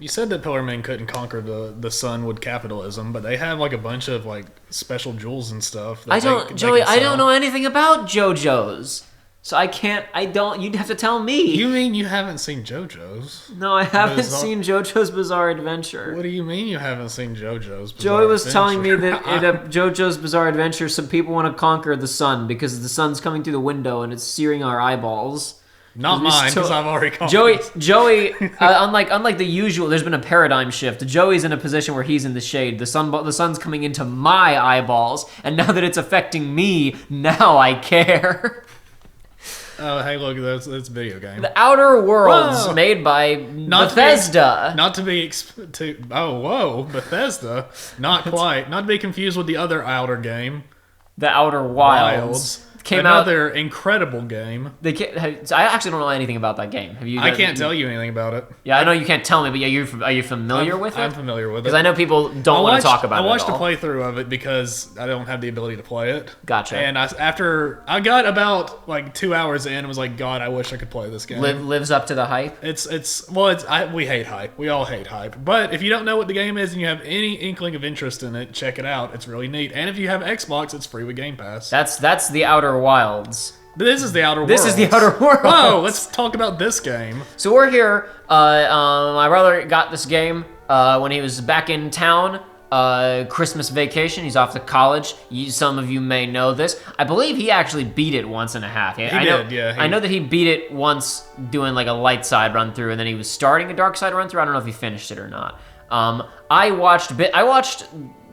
You said that Pillar Men couldn't conquer the sun with capitalism, but they have like a bunch of like special jewels and stuff. That Joey, I don't sell. know anything about JoJo's. So you'd have to tell me. You mean you haven't seen JoJo's? No, I haven't seen JoJo's Bizarre Adventure. What do you mean you haven't seen JoJo's Bizarre Joey was Adventure? telling me that in JoJo's Bizarre Adventure, some people want to conquer the sun because the sun's coming through the window and it's searing our eyeballs. Not mine, because I've already conquered. Joey, unlike the usual, there's been a paradigm shift. Joey's in a position where he's in the shade. The sun's coming into my eyeballs, and now that it's affecting me, now I care. Oh, hey, look, that's a video game. The Outer Worlds, made by Bethesda. Whoa, Bethesda. Not quite. Not to be confused with the other Outer game. The Outer Wilds. Another incredible game. I actually don't know anything about that game. I can't tell you anything about it. Yeah, I know you can't tell me, but are you familiar with it? I'm familiar with it. Because I know people don't want to talk about it. I watched a playthrough of it because I don't have the ability to play it. Gotcha. And after I got about like 2 hours in, and was like, God, I wish I could play this game. Lives up to the hype. We hate hype. We all hate hype. But if you don't know what the game is and you have any inkling of interest in it, check it out. It's really neat. And if you have Xbox, it's free with Game Pass. That's the Outer Wilds. This is the Outer Worlds. This is the Outer Worlds. Whoa, let's talk about this game. So we're here. My brother got this game when he was back in town. Christmas vacation. He's off to college. Some of you may know this. I believe he actually beat it once and a half. I know that he beat it once doing like a light side run through, and then he was starting a dark side run through. I don't know if he finished it or not. I watched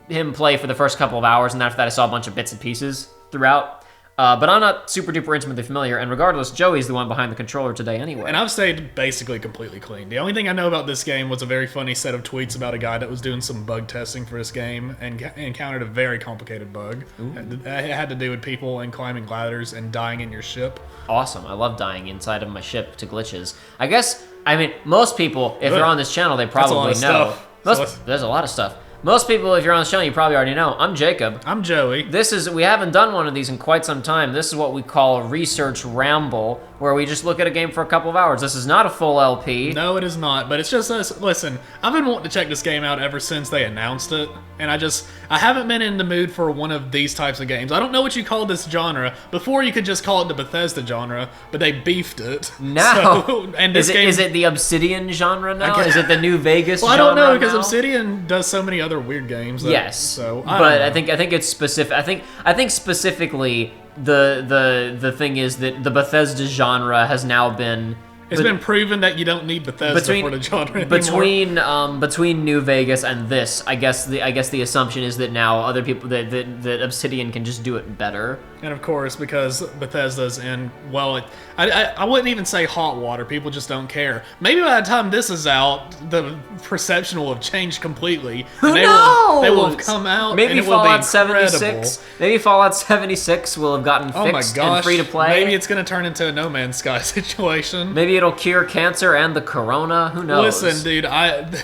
him play for the first couple of hours, and after that I saw a bunch of bits and pieces throughout. But I'm not super duper intimately familiar, and regardless, Joey's the one behind the controller today anyway. And I've stayed basically completely clean. The only thing I know about this game was a very funny set of tweets about a guy that was doing some bug testing for this game and encountered a very complicated bug. It had to do with people and climbing ladders and dying in your ship. Awesome. I love dying inside of my ship to glitches. I mean, most people, if they're on this channel, they probably know. There's a lot of stuff. Most people, if you're on the channel, you probably already know. I'm Jacob. I'm Joey. We haven't done one of these in quite some time. This is what we call a research ramble, where we just look at a game for a couple of hours. This is not a full LP. No, it is not, but it's just us. Listen, I've been wanting to check this game out ever since they announced it, and I haven't been in the mood for one of these types of games. I don't know what you call this genre. Before, you could just call it the Bethesda genre, but they beefed it. Now, is it the Obsidian genre now? Is it the New Vegas genre? I don't know, because Obsidian does so many other weird games. Yes, I think it's specific. I think specifically the thing is that the Bethesda genre has now been. It's been proven that you don't need Bethesda for the genre anymore. Between New Vegas and this, I guess the assumption is that now other people that Obsidian can just do it better. And of course, because Bethesda's in, I wouldn't even say hot water. People just don't care. Maybe by the time this is out, the perception will have changed completely. Who knows? They will have come out. Maybe and it Fallout will be 76. Maybe Fallout 76 will have gotten fixed and free to play. Maybe it's going to turn into a No Man's Sky situation. Maybe it'll cure cancer and the corona. Who knows? Listen, dude,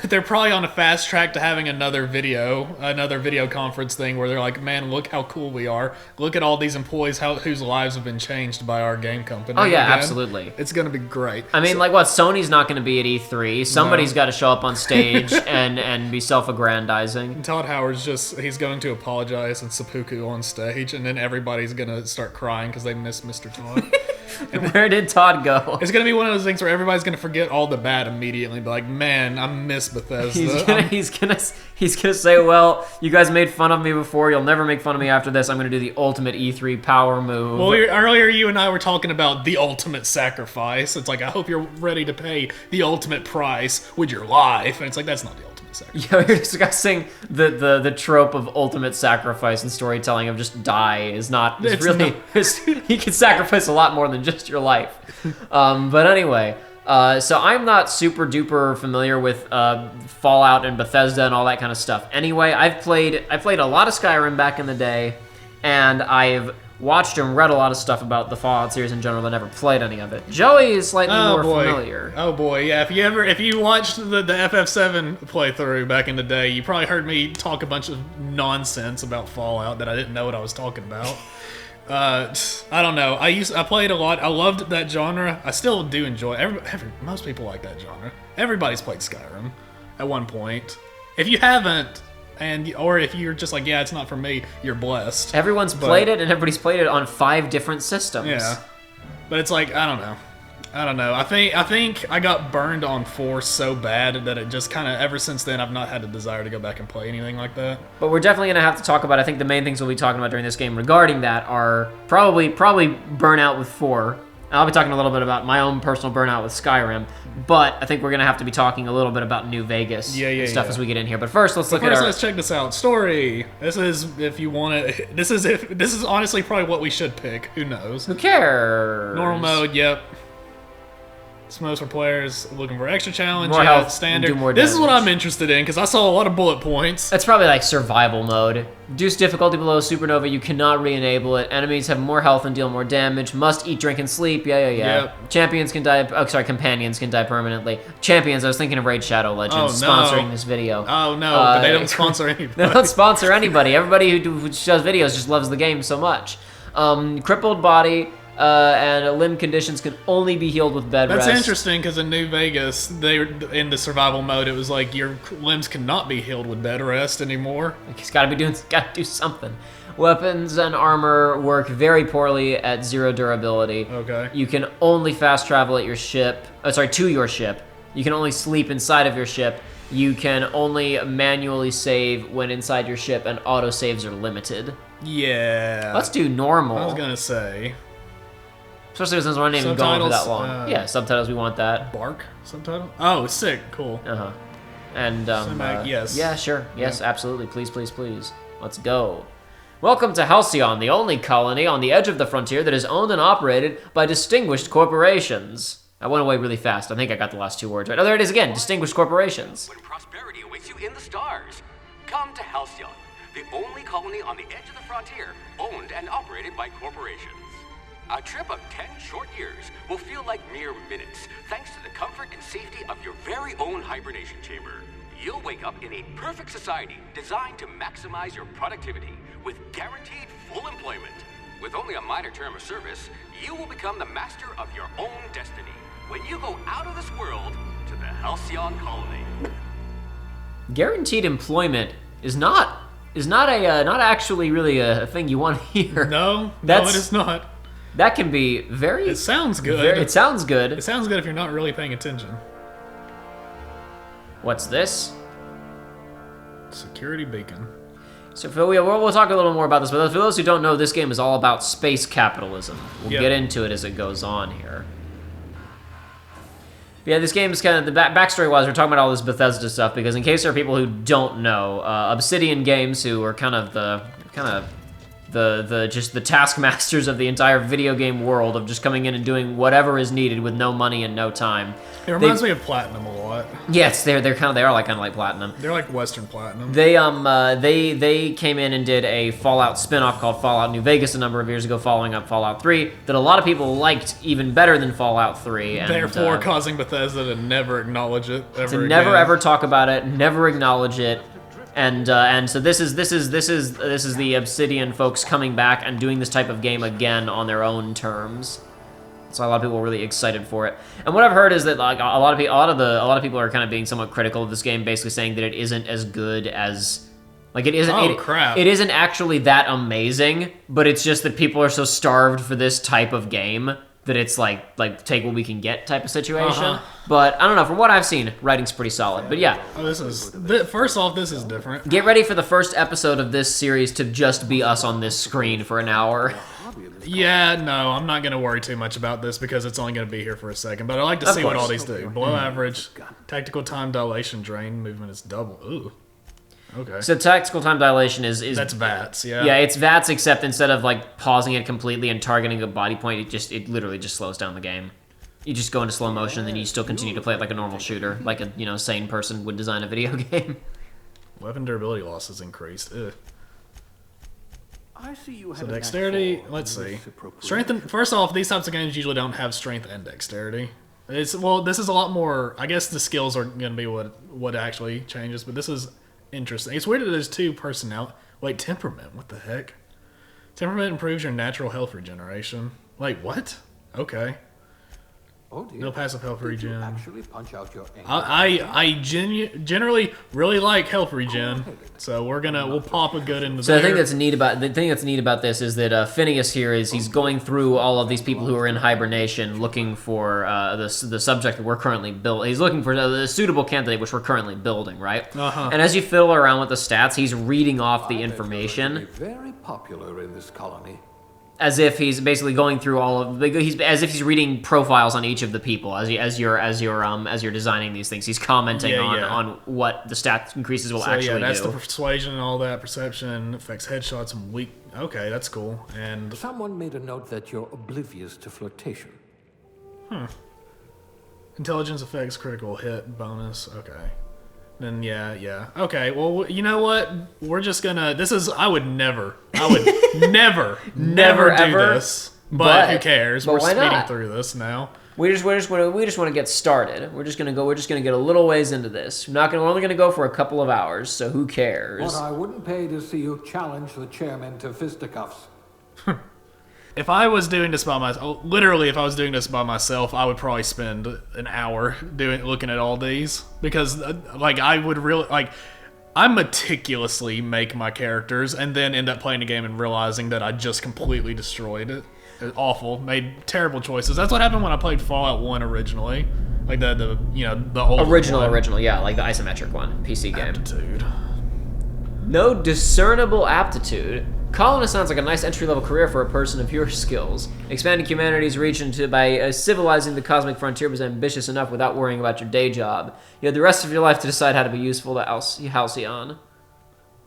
they're probably on a fast track to having another video conference thing where they're like, man, look how cool we are. Look at all these employees whose lives have been changed by our game company. Oh yeah, absolutely. It's going to be great. I mean, Sony's not going to be at E3. Somebody's got to show up on stage and be self-aggrandizing. Todd Howard's he's going to apologize and seppuku on stage, and then everybody's going to start crying because they miss Mr. Todd. And where did Todd go? It's going to be one of those things where everybody's going to forget all the bad immediately and be like, man, I miss Bethesda. He's gonna say, well, you guys made fun of me before. You'll never make fun of me after this. I'm going to do the ultimate E3 power move. Well, earlier you and I were talking about the ultimate sacrifice. It's like, I hope you're ready to pay the ultimate price with your life. And it's like, that's not the ultimate sacrifice. Yeah, we were discussing the trope of ultimate sacrifice and storytelling of just die is not... you can sacrifice a lot more than just your life. But anyway... so I'm not super duper familiar with Fallout and Bethesda and all that kind of stuff. Anyway, I played a lot of Skyrim back in the day, and I've watched and read a lot of stuff about the Fallout series in general, but never played any of it. Joey is slightly more familiar. Oh boy, yeah. If you watched the FF7 playthrough back in the day, you probably heard me talk a bunch of nonsense about Fallout that I didn't know what I was talking about. I don't know. I played a lot. I loved that genre. I still do enjoy. Most people like that genre. Everybody's played Skyrim. at one point. If you haven't, or if you're just like, yeah, it's not for me, you're blessed. Everyone's played it, and everybody's played it on 5 different systems. Yeah, but it's like, I don't know. I think I got burned on 4 so bad that it just kind of, ever since then, I've not had a desire to go back and play anything like that. But we're definitely going to have to talk about, I think the main things we'll be talking about during this game regarding that are probably burnout with 4. I'll be talking a little bit about my own personal burnout with Skyrim, but I think we're going to have to be talking a little bit about New Vegas and stuff as we get in here. But first, let's let's check this out. Story. This is, if you want to, this is honestly probably what we should pick. Who knows? Who cares? Normal mode, yep. Most for players looking for extra challenge, more health, standard. do more this is what damage. I'm interested in, because I saw a lot of bullet points. That's probably like survival mode. Reduce difficulty below supernova, you cannot re-enable it. Enemies have more health and deal more damage. Must eat, drink, and sleep. Yeah. Yep. Champions can die, companions can die permanently. Champions, I was thinking of Raid Shadow Legends sponsoring this video. Oh no, but they don't sponsor anybody. They don't sponsor anybody. Everybody who does videos just loves the game so much. Crippled body, and limb conditions can only be healed with bed rest. That's interesting, because in New Vegas, in the survival mode, it was like your limbs cannot be healed with bed rest anymore. He's got to do something. Weapons and armor work very poorly at 0 durability. Okay. You can only fast travel at your ship. To your ship. You can only sleep inside of your ship. You can only manually save when inside your ship, and autosaves are limited. Yeah. Let's do normal. I was gonna say. Especially since we're not even going for that long. Yeah, subtitles, we want that. Bark subtitle? Oh, sick, cool. Uh-huh. And, yes. Yeah, sure. Yes, absolutely. Please. Let's go. Welcome to Halcyon, the only colony on the edge of the frontier that is owned and operated by distinguished corporations. I went away really fast. I think I got the last 2 words right. Oh, there it is again. Distinguished corporations. When prosperity awaits you in the stars, come to Halcyon, the only colony on the edge of the frontier, owned and operated by corporations. A trip of 10 short years will feel like mere minutes, thanks to the comfort and safety of your very own hibernation chamber. You'll wake up in a perfect society designed to maximize your productivity with guaranteed full employment. With only a minor term of service, you will become the master of your own destiny when you go out of this world to the Halcyon colony. Guaranteed employment is not actually really a thing you want to hear. No, it is not. That can be very... It sounds good. It sounds good. It sounds good if you're not really paying attention. What's this? Security beacon. So we'll talk a little more about this, but for those who don't know, this game is all about space capitalism. We'll get into it as it goes on here. But yeah, this game is kind of, the backstory-wise, we're talking about all this Bethesda stuff, because in case there are people who don't know, Obsidian Games, who are kind of the taskmasters of the entire video game world, of just coming in and doing whatever is needed with no money and no time. It reminds me of Platinum a lot. Yes, they are kind of like Platinum. They're like Western Platinum. They came in and did a Fallout spin-off called Fallout New Vegas a number of years ago, following up Fallout 3, that a lot of people liked even better than Fallout 3. And, therefore, causing Bethesda to never acknowledge it ever never ever talk about it, never acknowledge it. And so this is the Obsidian folks coming back and doing this type of game again on their own terms. So a lot of people are really excited for it. And what I've heard is that like a lot of people are kind of being somewhat critical of this game, basically saying that it isn't as good as like it isn't. Oh, crap. It isn't actually that amazing, but it's just that people are so starved for this type of game that it's like take what we can get type of situation. But I don't know. From what I've seen, writing's pretty solid. But yeah. First off, this is different. Get ready for the first episode of this series to just be us on this screen for an hour. Yeah, no, I'm not going to worry too much about this because it's only going to be here for a second. But I like to see what all these do. Below average, tactical time dilation, drain, movement is double. Ooh. Okay. So tactical time dilation is that's VATS, yeah. Yeah, it's VATS, except instead of like pausing it completely and targeting a body point, it literally just slows down the game. You just go into slow motion, then you still continue to play it like a normal shooter, like a sane person would design a video game. Weapon durability loss is increased. Ugh. I see you So dexterity, let's see. Strength. First off, these types of games usually don't have strength and dexterity. This is a lot more. I guess the skills are going to be what actually changes, but this is interesting. It's weird that there's 2 personality. Wait, temperament. What the heck? Temperament improves your natural health regeneration. Wait, what? Okay. Oh dear. No passive health Did you regen. actually punch out your anger? Generally really like health regen, so we'll pop a good into So there. the thing that's neat about this is that Phineas here he's going through all of these people who are in hibernation, looking for the subject that we're currently building. He's looking for the suitable candidate which we're currently building, right? And as you fiddle around with the stats, he's reading off the information. Be very popular in this colony. As if he's basically going through as if he's reading profiles on each of the people as you're designing these things. He's commenting on what the stat increases will actually that's do. the persuasion and all that. Perception affects headshots and weak. Okay, that's cool. And Someone made a note that you're oblivious to flirtation. intelligence affects critical hit bonus. Okay. Then yeah. Okay, well, you know what? We're just gonna. I would never never do ever? this. But who cares? But We're why speeding not? through this now. We just want to get started. We're just gonna get a little ways into this. We're only gonna go for a couple of hours, so who cares? What I wouldn't pay to see you challenge the chairman to fisticuffs. If I was doing this by myself, literally, if I was doing this by myself, I would probably spend an hour looking at all these because, I meticulously make my characters and then end up playing the game and realizing that I just completely destroyed it. It was awful, made terrible choices. That's what happened when I played Fallout 1 originally, like the old Original, yeah, like the isometric one, PC game. Aptitude. No discernible aptitude. Colonist sounds like a nice entry-level career for a person of your skills. Expanding humanity's reach by civilizing the cosmic frontier was ambitious enough without worrying about your day job. You had the rest of your life to decide how to be useful to Halcyon.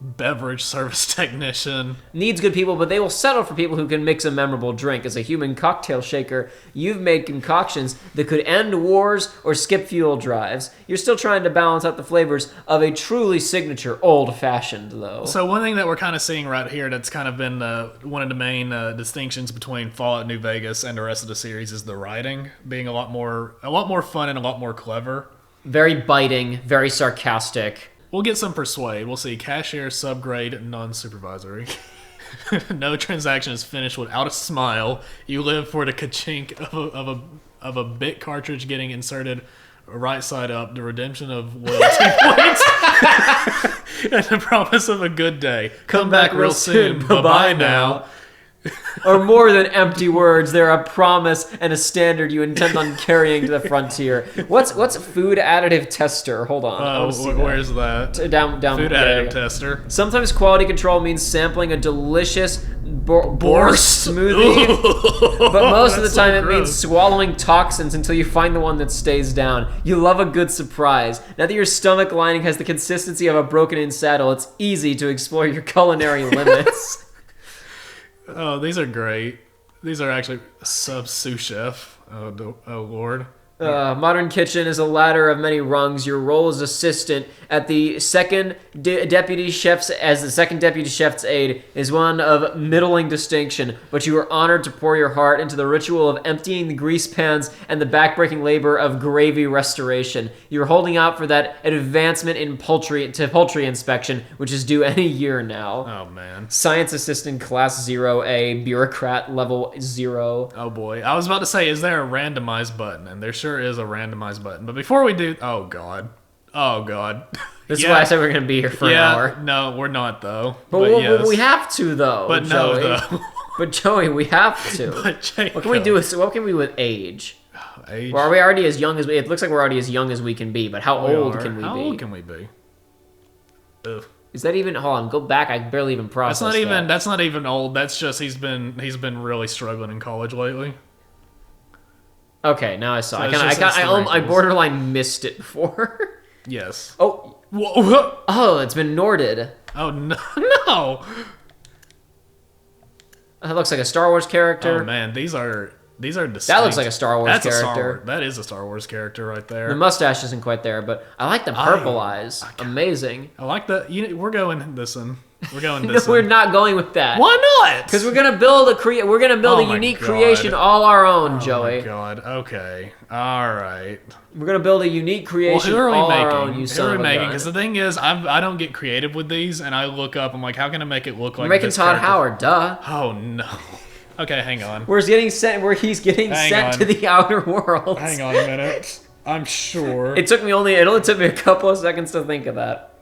Beverage service technician. Needs good people, but they will settle for people who can mix a memorable drink. As a human cocktail shaker, you've made concoctions that could end wars or skip fuel drives. You're still trying to balance out the flavors of a truly signature old-fashioned, though. So one thing that we're kind of seeing right here that's kind of been one of the main distinctions between Fallout New Vegas and the rest of the series is the writing being a lot more fun and a lot more clever. Very biting, very sarcastic. We'll get some persuade. We'll see cashier, subgrade, non-supervisory. No transaction is finished without a smile. You live for the ka-chink of a bit cartridge getting inserted right side up, the redemption of loyalty points, and the promise of a good day. Come back real soon. Bye-bye now. Or more than empty words, they're a promise and a standard you intend on carrying to the frontier. What's food additive tester? Hold on. Where's that? Down. Food additive tester. Sometimes quality control means sampling a delicious boar smoothie, but most of the time it means swallowing toxins until you find the one that stays down. You love a good surprise. Now that your stomach lining has the consistency of a broken-in saddle, it's easy to explore your culinary limits. Oh, these are great. These are actually sous chef. Oh Lord. Modern Kitchen is a ladder of many rungs. Your role as assistant at the second deputy chef's aide is one of middling distinction, but you are honored to pour your heart into the ritual of emptying the grease pans and the backbreaking labor of gravy restoration. You're holding out for that advancement in poultry inspection, which is due any year now. Oh man. Science assistant class 0A, bureaucrat level 0. Oh boy. I was about to say, is there a randomized button? And there sure is a randomized button. But before we do, oh god. This is why I said we're gonna be here for an hour. No, we're not though. But yes. we have to though. But Joey. no though. But Joey, we have to. But Jacob. What can we do with age? Age? Well, are we already as young as it looks like we're already as young as we can be? But how old can we be? How old can we be? Ugh. Is that even? Hold on, go back. I barely even processed that. That's not even old. That's just he's been really struggling in college lately. Okay, now I saw. So I borderline missed it before. Yes. Oh. Whoa. Oh, it's been Norded. Oh no. That looks like a Star Wars character. Oh man, these are distinct. That looks like a Star Wars character. That is a Star Wars character right there. The mustache isn't quite there, but I like the purple eyes. Amazing. I like that. We're going this one. We're going No, this we're one. not going with that. Why not? Because we're gonna build a unique creation all our own, Joey. Oh my god. Okay. All right. We're gonna build a unique creation Who are we all making? our own. You son of a gun. Because the thing is, I don't get creative with these, and I look up. I'm like, how can I make it look like? We're making this Todd character? Howard. Duh. Oh no. Okay, hang on. Where he's getting Hang sent on. to the outer worlds. Hang on a minute. I'm sure. It only took me a couple of seconds to think of that.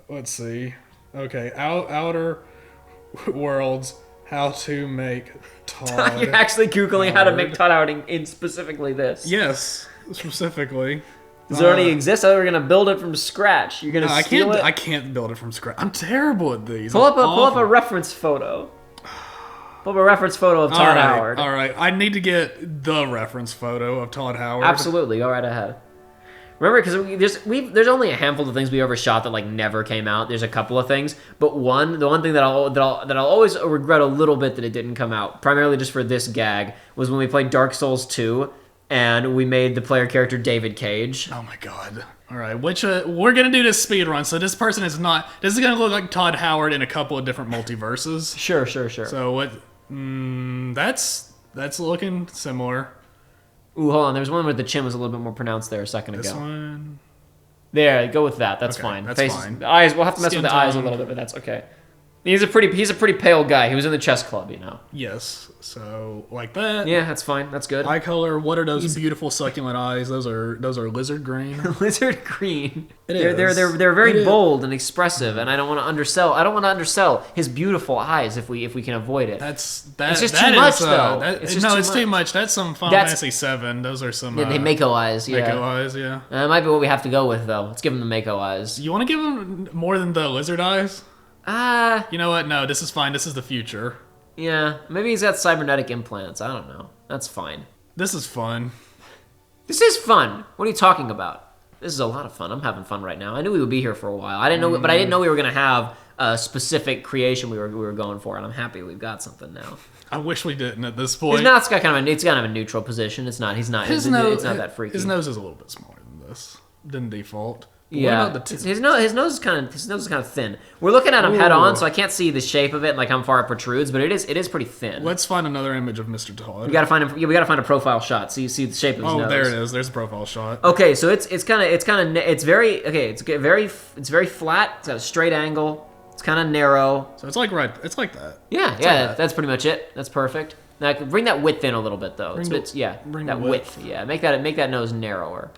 Let's see. Okay, outer worlds. How to make Todd. You're actually Googling how to make Todd Howard in specifically this. Yes, specifically. Does it already exist? I thought we were gonna build it from scratch. You're gonna steal it? I can't build it from scratch. I'm terrible at these. Pull up a reference photo. Pull up a reference photo of Todd Howard. All right, I need to get the reference photo of Todd Howard. Absolutely, go right ahead. Remember, because there's only a handful of things we ever shot that like never came out. There's a couple of things, but the one thing that I'll always regret a little bit that it didn't come out, primarily just for this gag, was when we played Dark Souls 2 and we made the player character David Cage. Oh my god. All right, which we're gonna do this speed run. So this person is not. This is gonna look like Todd Howard in a couple of different multiverses. Sure. So what? That's looking similar. Ooh, hold on. There's one where the chin was a little bit more pronounced there a second ago. This one. There, go with that. That's Okay, fine. that's fine. The eyes. We'll have to mess Skin with the eyes a tone. little bit, but that's okay. He's a pretty pale guy. He was in the chess club, you know. Yes. So like that. Yeah, that's fine. That's good. Eye color. What are those beautiful succulent eyes? Those are lizard green. Lizard green. It They're is. very It is. bold and expressive, and I don't want to undersell. I don't want to undersell his beautiful eyes if we can avoid it. It's just that too much, is, though. that- It's just no, too it's too much. much. That's some Final That's- Fantasy VII. Those are some. They Mako eyes. Yeah. Mako eyes. Yeah. That might be what we have to go with, though. Let's give him the Mako eyes. You want to give him more than the lizard eyes? You know what? No, this is fine. This is the future. Yeah. Maybe he's got cybernetic implants. I don't know. That's fine. This is fun. This is fun. What are you talking about? This is a lot of fun. I'm having fun right now. I knew we would be here for a while. I didn't know, but I didn't know we were gonna have a specific creation we were going for, and I'm happy we've got something now. I wish we didn't at this point. It's got kind of a neutral position. It's not. He's not. His it's nose, not that freaky. His nose is a little bit smaller than this. Than default. But Yeah, What about the his nose is kind of thin. We're looking at him head on, so I can't see the shape of it and like how far it protrudes, but it is pretty thin. Let's find another image of Mr. Todd. We gotta find him. Yeah, we gotta find a profile shot. So you see the shape of his nose. Oh, there it is. There's a profile shot. Okay, so it's very flat. It's got a straight angle. It's kind of narrow. So it's like that. Yeah, that. that's pretty much it. That's perfect. Now bring that width in a little bit though. Bring That the width. Yeah, make that nose narrower.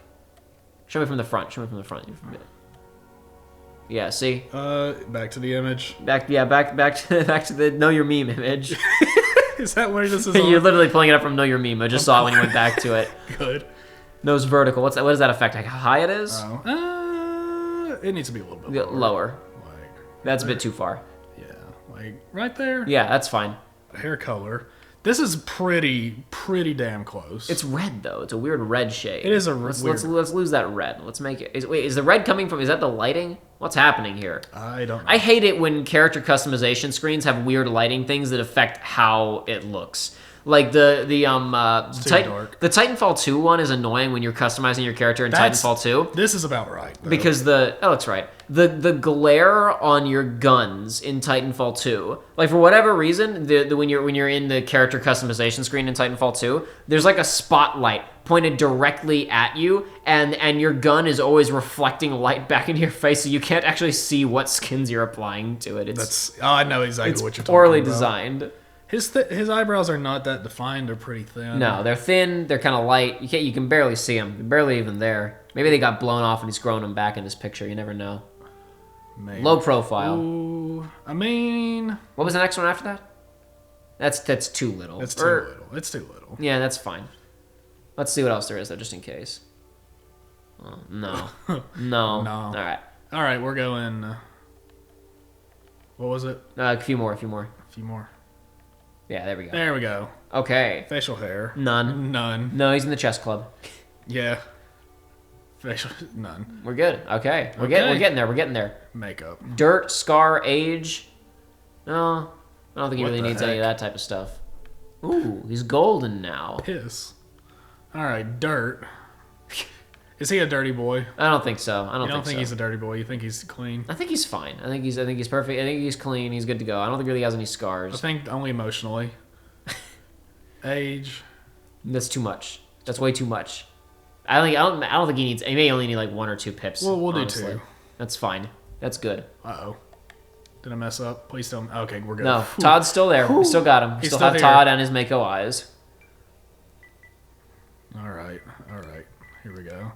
Show me from the front. Yeah, see? Back to the image. Back to the Know Your Meme image. Is that where this is You're on? literally pulling it up from Know Your Meme. I just saw it when you went back to it. Good. Nose vertical. What does that affect? Like how high it is? It needs to be a little bit Lower. Like, That's a bit too far. yeah, like right there. Yeah, that's fine. Hair color. This is pretty damn close. It's red though. It's a weird red shade. It is a let's weird- let's lose that red. Let's make it. Is the red coming from? Is that the lighting? What's happening here? I don't know. I hate it when character customization screens have weird lighting things that affect how it looks. Like the dark. Titanfall 2 one is annoying when you're customizing your character in Titanfall 2 This is about right. Though. because that's right. The glare on your guns in Titanfall 2, like for whatever reason, when you're in the character customization screen in Titanfall 2, there's like a spotlight pointed directly at you, and your gun is always reflecting light back into your face, so you can't actually see what skins you're applying to it. I know exactly It's what you're talking poorly about. designed. His eyebrows are not that defined. They're pretty thin. No, they're thin. They're kind of light. You can barely see them. They're barely even there. Maybe they got blown off and he's growing them back in this picture. You never know. Maybe. Low profile. Ooh, I mean, What was the next one after that? That's too little. it's too little. It's too little. Yeah, that's fine. Let's see what else there is though, just in case. Oh, no. No. No. All right. All right, we're going. What was it? A few more. A few more. Yeah, there we go. There we go. Okay. Facial hair. None. None. No, he's in the chess club. Yeah. Facial. None. We're good. Okay. We're Okay. getting there. Makeup. Dirt, scar, age. No, I don't think he What really the needs any of heck? that type of stuff. Ooh, he's golden now. Piss. All right, dirt. Is he a dirty boy? I don't think so. I You don't don't think so. he's a dirty boy. You think he's clean? I think he's fine. I think he's perfect. I think he's clean. He's good to go. I don't think really has any I scars. think only emotionally. Age. That's too much. That's way too much. I don't think he needs. He may only need like 1 or 2 pips. Well, we'll do honestly. 2. That's fine. That's good. Uh oh. Did I mess up? Please don't. Okay, we're good. No, Todd's still there. We still got him. We He's still still have here. Todd and his Mako eyes. All right. Here we go.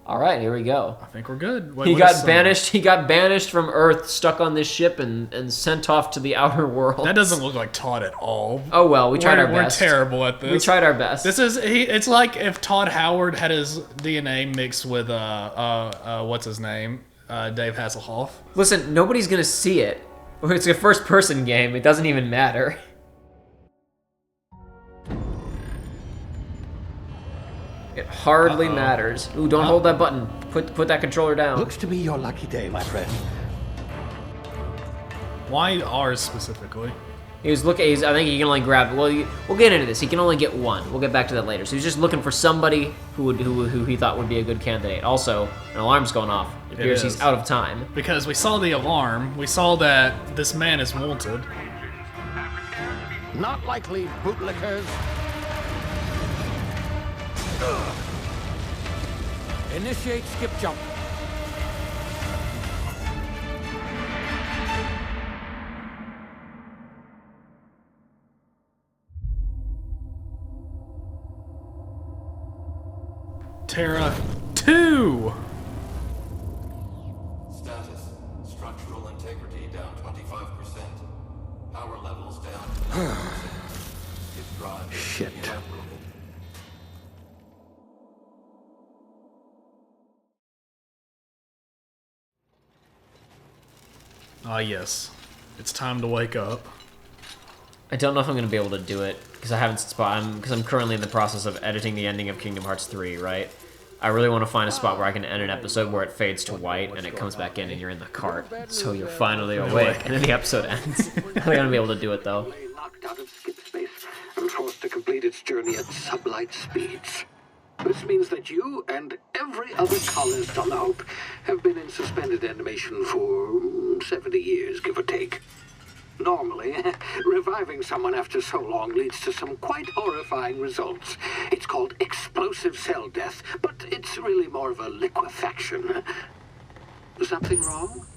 All right, here we go. I think we're good. Wait, He what got is banished. He got banished from Earth, stuck on this ship, and sent off to the outer world. That doesn't look like Todd at all. Oh well, we tried our best. We're terrible at this. We tried our best. It's like if Todd Howard had his DNA mixed with what's his name, Dave Hasselhoff. Listen, nobody's gonna see it. It's a first-person game. It doesn't even matter. It hardly matters. Ooh, don't hold that button. Put that controller down. Looks to be your lucky day, my friend. Why ours specifically? I think he can only grab. Well, we'll get into this. He can only get one. We'll get back to that later. So he's just looking for somebody who he thought would be a good candidate. Also, an alarm's going off. It appears he's out of time. Because we saw the alarm. We saw that this man is wanted. Not likely, bootlickers. Initiate skip jump. Terra 2! Status. Structural integrity down 25%. Power levels down. If drive is Shit. inoperable. Ah, yes. It's time to wake up. I don't know if I'm gonna be able to do it because I'm currently in the process of editing the ending of Kingdom Hearts 3, right? I really want to find a spot where I can end an episode where it fades to white and it comes back in and you're in the cart, so you're finally awake and then the episode ends. I'm gonna be able to do it though. Knocked out of skip space and forced to complete its journey at sublight speeds. This means that you and every other colonist on the Hope have been in suspended animation for 70 years, give or take. Normally, reviving someone after so long leads to some quite horrifying results. It's called explosive cell death, but it's really more of a liquefaction. Something wrong?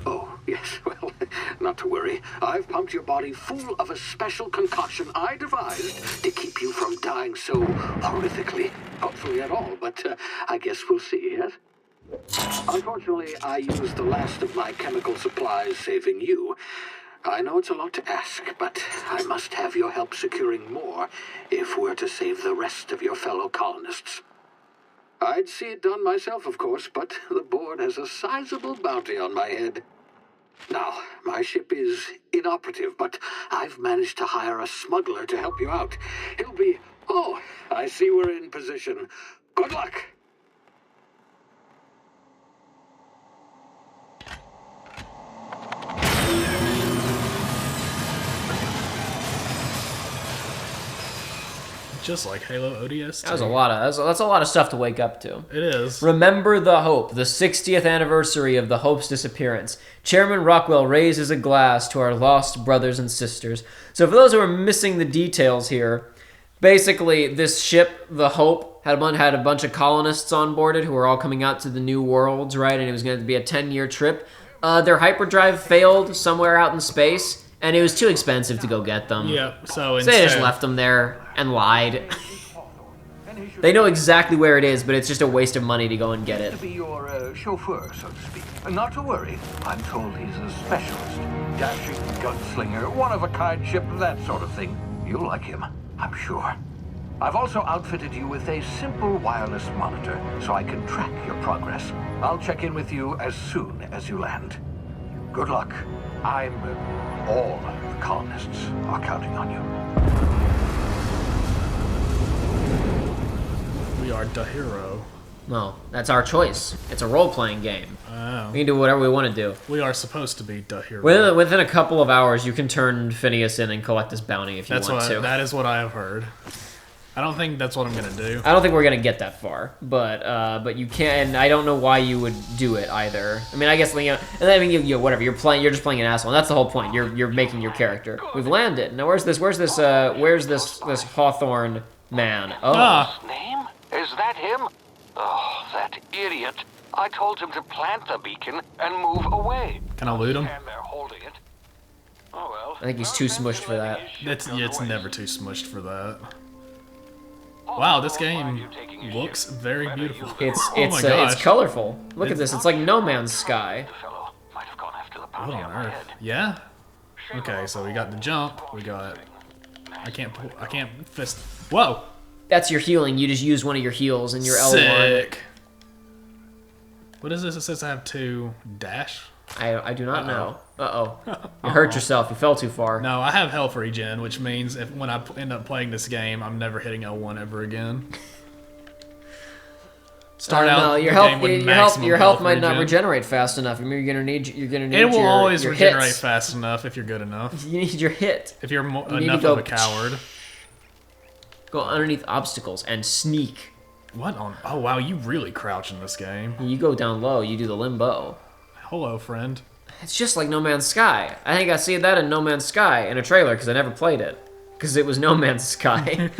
Oh, yes, well, not to worry. I've pumped your body full of a special concoction I devised to keep you from dying so horrifically. Hopefully at all, but I guess we'll see, yes? Unfortunately, I used the last of my chemical supplies saving you. I know it's a lot to ask, but I must have your help securing more if we're to save the rest of your fellow colonists. I'd see it done myself, of course, but the board has a sizable bounty on my head. Now, my ship is inoperative, but I've managed to hire a smuggler to help you out. He'll be... Oh, I see we're in position. Good luck! Just like Halo ODS 2. That's a lot of stuff to wake up to. It is. Remember the Hope, the 60th anniversary of the Hope's disappearance. Chairman Rockwell raises a glass to our lost brothers and sisters. So for those who are missing the details here, basically this ship, the Hope, had a bunch of colonists on boarded who were all coming out to the new worlds, right? And it was going to be a 10-year trip. Their hyperdrive failed somewhere out in space, and it was too expensive to go get them. Yep, so So they just instead- left them there and lied. They know exactly where it is, but it's just a waste of money to go and get it. To be your chauffeur, so to speak. Not to worry. I'm told he's a specialist. Dashing gunslinger, one-of-a-kind ship, that sort of thing. You'll like him, I'm sure. I've also outfitted you with a simple wireless monitor, so I can track your progress. I'll check in with you as soon as you land. Good luck. All the colonists are counting on you. We are the hero. No, that's our choice. It's a role-playing game. Oh. We can do whatever we want to do. We are supposed to be the hero. Within a couple of hours, you can turn Phineas in and collect his bounty if you That is what I have heard. I don't think that's what I'm gonna do. I don't think we're gonna get that far, but you can. And I don't know why you would do it either. I mean, I guess whatever. You're just playing an asshole. And that's the whole point. You're making your character. We've landed. Now where's this Hawthorne man? Oh, Ah, Name? Is that him? Oh, that idiot. I told him to plant the beacon and move away. Can I loot him? And they're holding it. Oh well. I think he's too smushed for that. It's never too smushed for that. Wow, this game looks very beautiful. It's colorful. Look at this. It's like No Man's Sky. Fellow might have gone after the What bounty on on my earth? head. Yeah. Okay, so we got the jump. We got. I can't fist. Whoa. That's your healing. You just use one of your heals and your L1. Sick. What is this? It says I have 2 dash. I do not know. Uh-oh. You hurt yourself. You fell too far. No, I have health regen, which means when I end up playing this game, I'm never hitting L1 ever again. Start out. No, your health might not regenerate fast enough. You're gonna need. It will always regenerate hits. fast enough if you're good enough. You need your hit. If you're need enough to go of a coward. Go underneath obstacles and sneak. What on? Oh wow, you really crouch in this game. You go down low. You do the limbo. Hello, friend. It's just like No Man's Sky. I think I see that in No Man's Sky in a trailer because I never played it. Because it was No Man's Sky.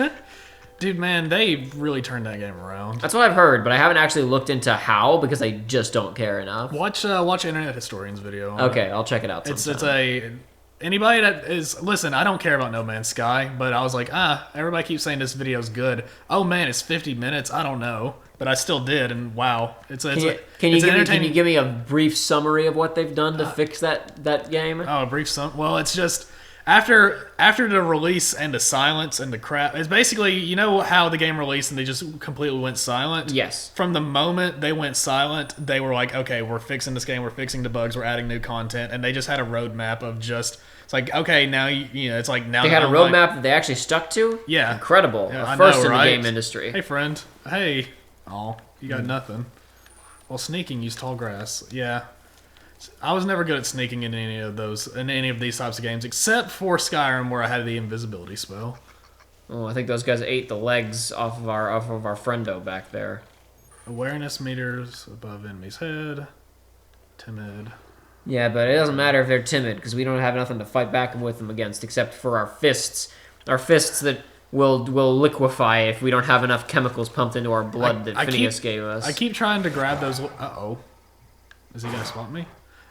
Dude, man, they really turned that game around. That's what I've heard, but I haven't actually looked into how because I just don't care enough. Watch Internet Historian's video. Okay, I'll check it out sometime. Anybody that is... Listen, I don't care about No Man's Sky, but I was like, everybody keeps saying this video's good. Oh man, it's 50 minutes. I don't know. But I still did, and wow. Can you give me a brief summary of what they've done to fix that game? Oh, a brief summary? Well, it's just... After the release and the silence and the crap, it's basically, you know how the game released and they just completely went silent? Yes. From the moment they went silent, they were like, okay, we're fixing this game, we're fixing the bugs, we're adding new content, and they just had a roadmap of just, it's like, okay, now, it's like now... They had a roadmap that they actually stuck to? Yeah. Incredible. Yeah, First in the game industry. Hey, friend. Hey. Oh, you got nothing. Well, sneaking, use tall grass. Yeah. I was never good at sneaking in any of these types of games, except for Skyrim, where I had the invisibility spell. Oh, I think those guys ate the legs off of our friendo back there. Awareness meters above enemy's head. Timid. Yeah, but it doesn't matter if they're timid, because we don't have nothing to fight back with them against, except for our fists. Our fists that will liquefy if we don't have enough chemicals pumped into our blood that Phineas gave us. I keep trying to grab those... Uh-oh. Is he going to spot me?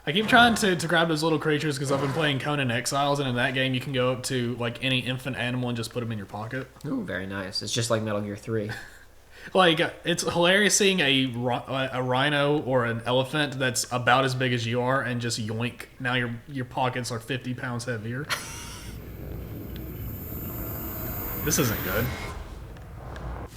I keep trying to grab those little creatures because I've been playing Conan Exiles, and in that game you can go up to like any infant animal and just put them in your pocket. Ooh, very nice. It's just like Metal Gear 3. Like, it's hilarious seeing a rhino or an elephant that's about as big as you are and just yoink. Now your pockets are 50 pounds heavier. This isn't good.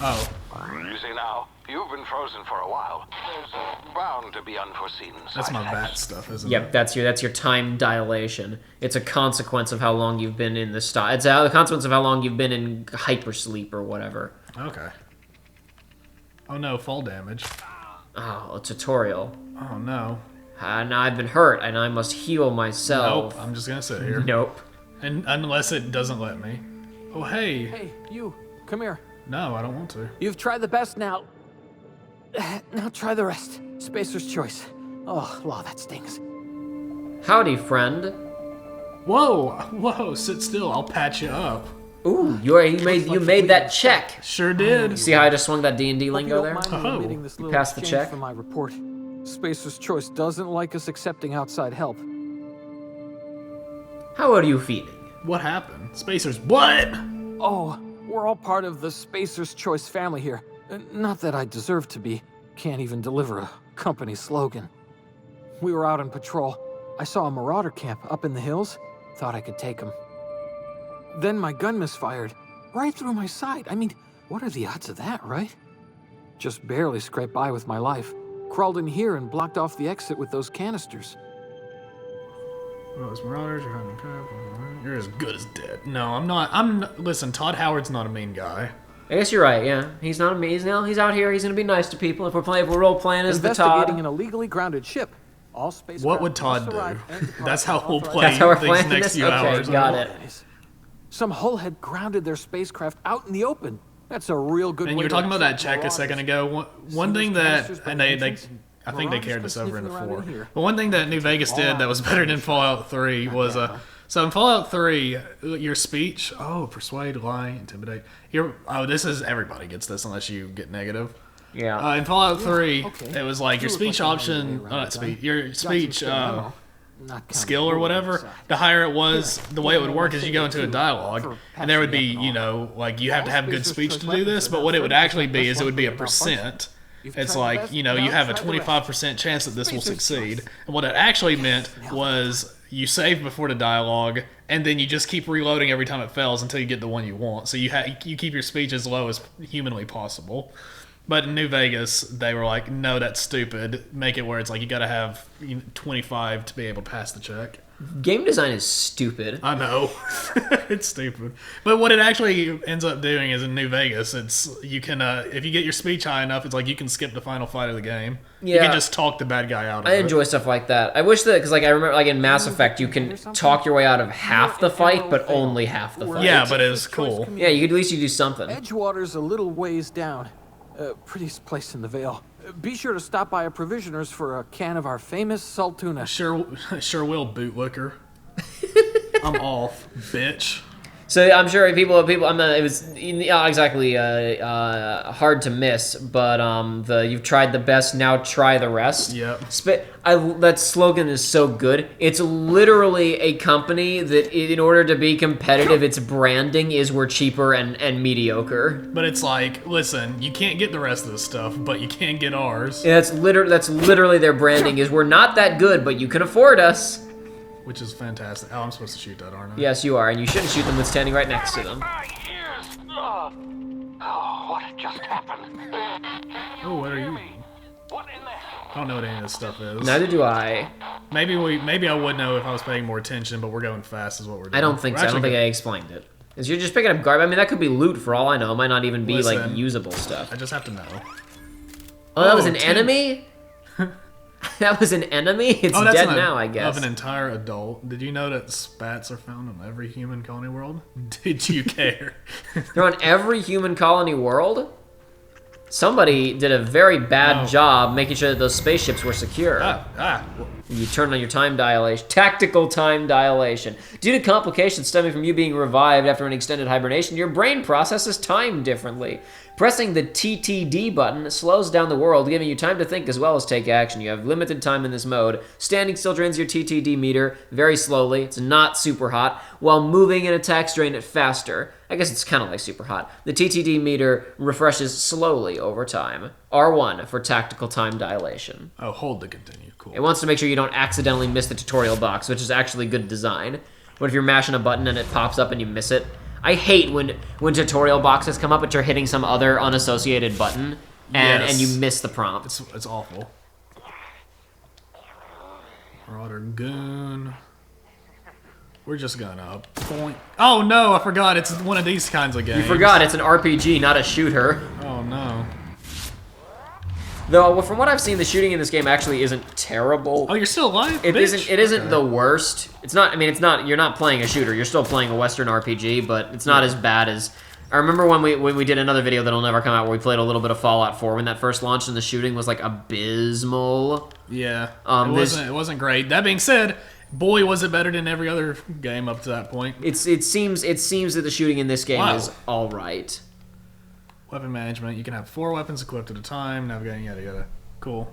Oh. You see now, you've been frozen for a while. There's bound to be unforeseen side That's my effects. bat stuff, isn't Yep, it? that's your time dilation. It's a consequence of how long you've been in the style. It's a consequence of how long you've been in hypersleep or whatever. Okay. Oh no, fall damage. Oh, a tutorial. Oh no. And I've been hurt, and I must heal myself. Nope, I'm just gonna sit here. Nope. And unless it doesn't let me. Oh hey. Hey, you, come here. No, I don't want to. You've tried the best now. Now try the rest. Spacer's choice. Oh, law, that stings. Howdy, friend. Whoa, sit still. I'll patch you up. Ooh, you made that check. Sure did. You see how I just swung that D&D lingo there? You passed the check? For my report. Spacer's choice doesn't like us accepting outside help. How are you feeling? What happened? Spacers, what? Oh, we're all part of the Spacer's Choice family here. Not that I deserve to be. Can't even deliver a company slogan. We were out on patrol. I saw a marauder camp up in the hills. Thought I could take them. Then my gun misfired. Right through my side. I mean, what are the odds of that, right? Just barely scraped by with my life. Crawled in here and blocked off the exit with those canisters. Well, it's marauders, you're hiding crap. You're as good as dead. No, I'm not. Listen, Todd Howard's not a mean guy. I guess you're right, yeah. He's not amazing. He's out here, he's gonna be nice to people. If we're role playing as the Todd. Investigating an illegally grounded ship. All space. What would Todd do? That's how we'll play That's how we're these playing next this? few Okay, hours. got it. Some hull had grounded their spacecraft out in the open. That's a real good way. And you were to talking about that attract check a second marauders. ago. One thing that, canisters by and the they entrance? I think they Marauders carried come this over into sniffing around 4. in here. But one thing that New Vegas did that was better than Fallout 3 was so in Fallout 3, your speech, persuade, lie, intimidate. This is everybody gets this unless you get negative. Yeah. In Fallout 3, okay. it was like your You look speech like you know option, your way around not it, speech, Doc. your Got some speech good ammo. Not counting skill or the whatever, bullets. the higher it was, Here, the way it would yeah, work my is you go into a favorite, too, dialogue, for and there would be, patching up and you all. know, like you have to All have good Spacer's speech Choice to do weapons this, are but about what it would 30% actually be less is it would be a likely to malfunction. percent. You've It's tried the like, best, you know, now you have a try the rest. 25% chance that this will Spacer's succeed. Choice. And what it actually meant was you save before the dialogue, and then you just keep reloading every time it fails until you get the one you want. So you keep your speech as low as humanly possible. But in New Vegas, they were like, no, that's stupid. Make it where it's like you gotta have 25 to be able to pass the check. Game design is stupid. I know. It's stupid. But what it actually ends up doing is in New Vegas, it's you can if you get your speech high enough, it's like you can skip the final fight of the game. You Yeah. can just talk the bad guy out of I it. enjoy stuff like that. I wish that, because like I remember, like in Mass Effect, you can talk your way out of half the fight, but only half the fight. Yeah, but it was cool. Yeah, you could at least you do something. Edgewater's a little ways down. Prettiest place in the Vale. Be sure to stop by a provisioner's for a can of our famous salt tuna. Sure will, bootlicker. I'm off, bitch. So I'm sure people. It was exactly hard to miss, but you've tried the best, now try the rest. Yep. That slogan is so good. It's literally a company that, in order to be competitive, its branding is we're cheaper and mediocre. But it's like, listen, you can't get the rest of this stuff, but you can get ours. Yeah, that's literally their branding is we're not that good, but you can afford us. Which is fantastic. Oh, I'm supposed to shoot that, aren't I? Yes, you are, and you shouldn't shoot them with standing right next to them. My ears! Oh, what just happened? Oh, what are you? What in the I don't know what any of this stuff is. Neither do I. Maybe I would know if I was paying more attention, but we're going fast is what we're doing. I don't think so. I don't think I explained it. Because you're just picking up garbage. I mean, that could be loot for all I know. It might not even be, like, Listen. usable stuff. I just have to know. Oh, that was an 10. enemy? That was an enemy? It's Oh, that's dead now, I guess. Of an entire adult. Did you know that spats are found on every human colony world? Did you care? They're on every human colony world? Somebody did a very bad job making sure that those spaceships were secure. You turn on your time dilation. Tactical time dilation. Due to complications stemming from you being revived after an extended hibernation, your brain processes time differently. Pressing the TTD button slows down the world, giving you time to think as well as take action. You have limited time in this mode. Standing still drains your TTD meter very slowly. It's not super hot. While moving and attacks drain it faster. I guess it's kind of like super hot. The TTD meter refreshes slowly over time. R1 for tactical time dilation. Oh, hold to continue. Cool. It wants to make sure you don't accidentally miss the tutorial box, which is actually good design. What if you're mashing a button and it pops up and you miss it? I hate when tutorial boxes come up but you're hitting some other unassociated button and you miss the prompt. It's awful. Marauder Goon. We're just gonna point. Oh no, I forgot. It's one of these kinds of games. You forgot it's an RPG, not a shooter. Oh no. Though from what I've seen, the shooting in this game actually isn't terrible. Oh, you're still alive? It bitch? isn't the worst. It's not. I mean, it's not. You're not playing a shooter. You're still playing a Western RPG, but it's not as bad as. I remember when we did another video that'll never come out where we played a little bit of Fallout 4 when that first launched and the shooting was like abysmal. Yeah. This- it wasn't great. That being said, boy, was it better than every other game up to that point. It seems that the shooting in this game is all right. Weapon management. You can have 4 weapons equipped at a time. Navigating, yada yada. Cool.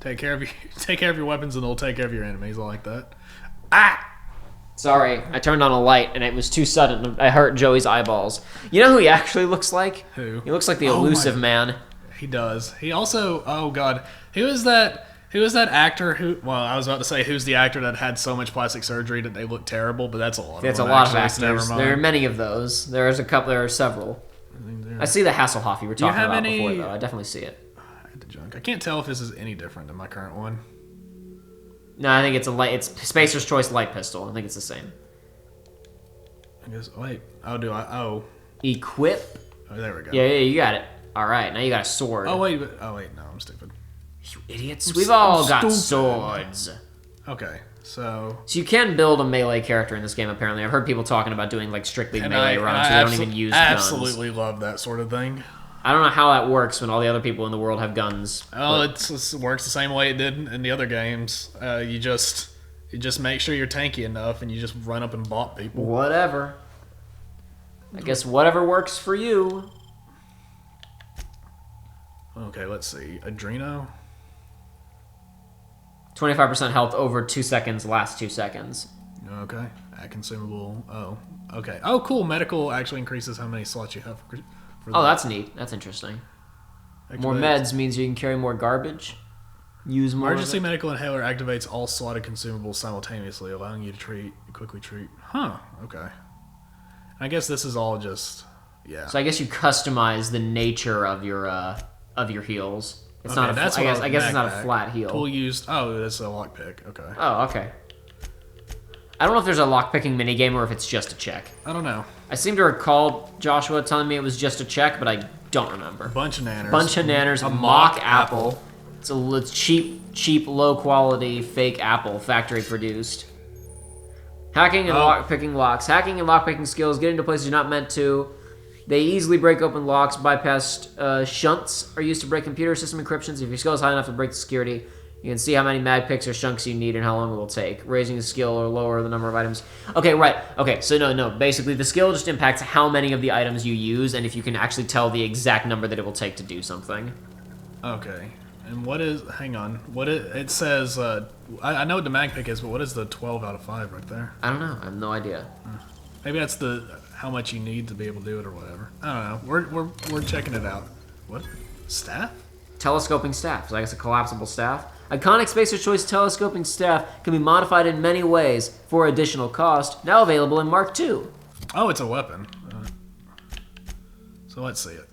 Take care of your weapons, and they'll take care of your enemies. I like that. Ah! Sorry, I turned on a light and it was too sudden. I hurt Joey's eyeballs. You know who he actually looks like? Who? He looks like the Oh elusive my- man. He does. He also. Oh god. Who is that actor who? Well, I was about to say who's the actor that had so much plastic surgery that they look terrible, but that's a lot. It's a them, lot of actually, so actors. never There are mind. many of those. There are several. I see the Hasselhoff you were talking have about any- before, though. I definitely see it. The junk. I can't tell if this is any different than my current one. No, I think it's Spacer's Choice light pistol. I think it's the same. I guess. Wait. Oh, do I? Oh. Equip. Oh, there we go. Yeah, you got it. All right, now you got a sword. Oh wait. No, I'm stupid. You idiots! We've all got stupid. swords. Okay. So you can build a melee character in this game. Apparently, I've heard people talking about doing like strictly melee runs, so they don't even use guns. absolutely love that sort of thing. I don't know how that works when all the other people in the world have guns. Oh, it works the same way it did in the other games. You just make sure you're tanky enough, and you just run up and bop people. Whatever. I guess whatever works for you. Okay, let's see. Adreno. 25% health over 2 seconds, last 2 seconds. Okay. At consumable. Oh. Okay. Oh, cool. Medical actually increases how many slots you have for Oh, that's neat. That's interesting. More meds means you can carry more garbage. Use more. Emergency medical inhaler activates all slotted consumables simultaneously, allowing you to quickly treat. Huh. Okay. I guess this is all just. Yeah. So I guess you customize the nature of your heals. It's not. I guess it's not a flat heal. Tool used. Oh, that's a lockpick. Okay. Oh, okay. I don't know if there's a lockpicking minigame or if it's just a check. I don't know. I seem to recall Joshua telling me it was just a check, but I don't remember. Bunch of nanners. A mock apple. It's a cheap, low quality fake apple, factory produced. Hacking and lockpicking locks. Hacking and lockpicking skills get into places you're not meant to. They easily break open locks. Bypassed shunts are used to break computer system encryptions. If your skill is high enough to break the security, you can see how many mag picks or shunks you need and how long it will take. Raising the skill or lower the number of items. Okay, right. Okay, so no. Basically, the skill just impacts how many of the items you use and if you can actually tell the exact number that it will take to do something. Okay. And what is... Hang on. It says... I know what the mag pick is, but what is the 12 out of 5 right there? I don't know. I have no idea. Maybe that's how much you need to be able to do it or whatever. I don't know. We're checking it out. What? Staff? Telescoping staff. So I guess a collapsible staff. Iconic Spacer's Choice telescoping staff can be modified in many ways for additional cost. Now available in Mark II. Oh, it's a weapon. So let's see it.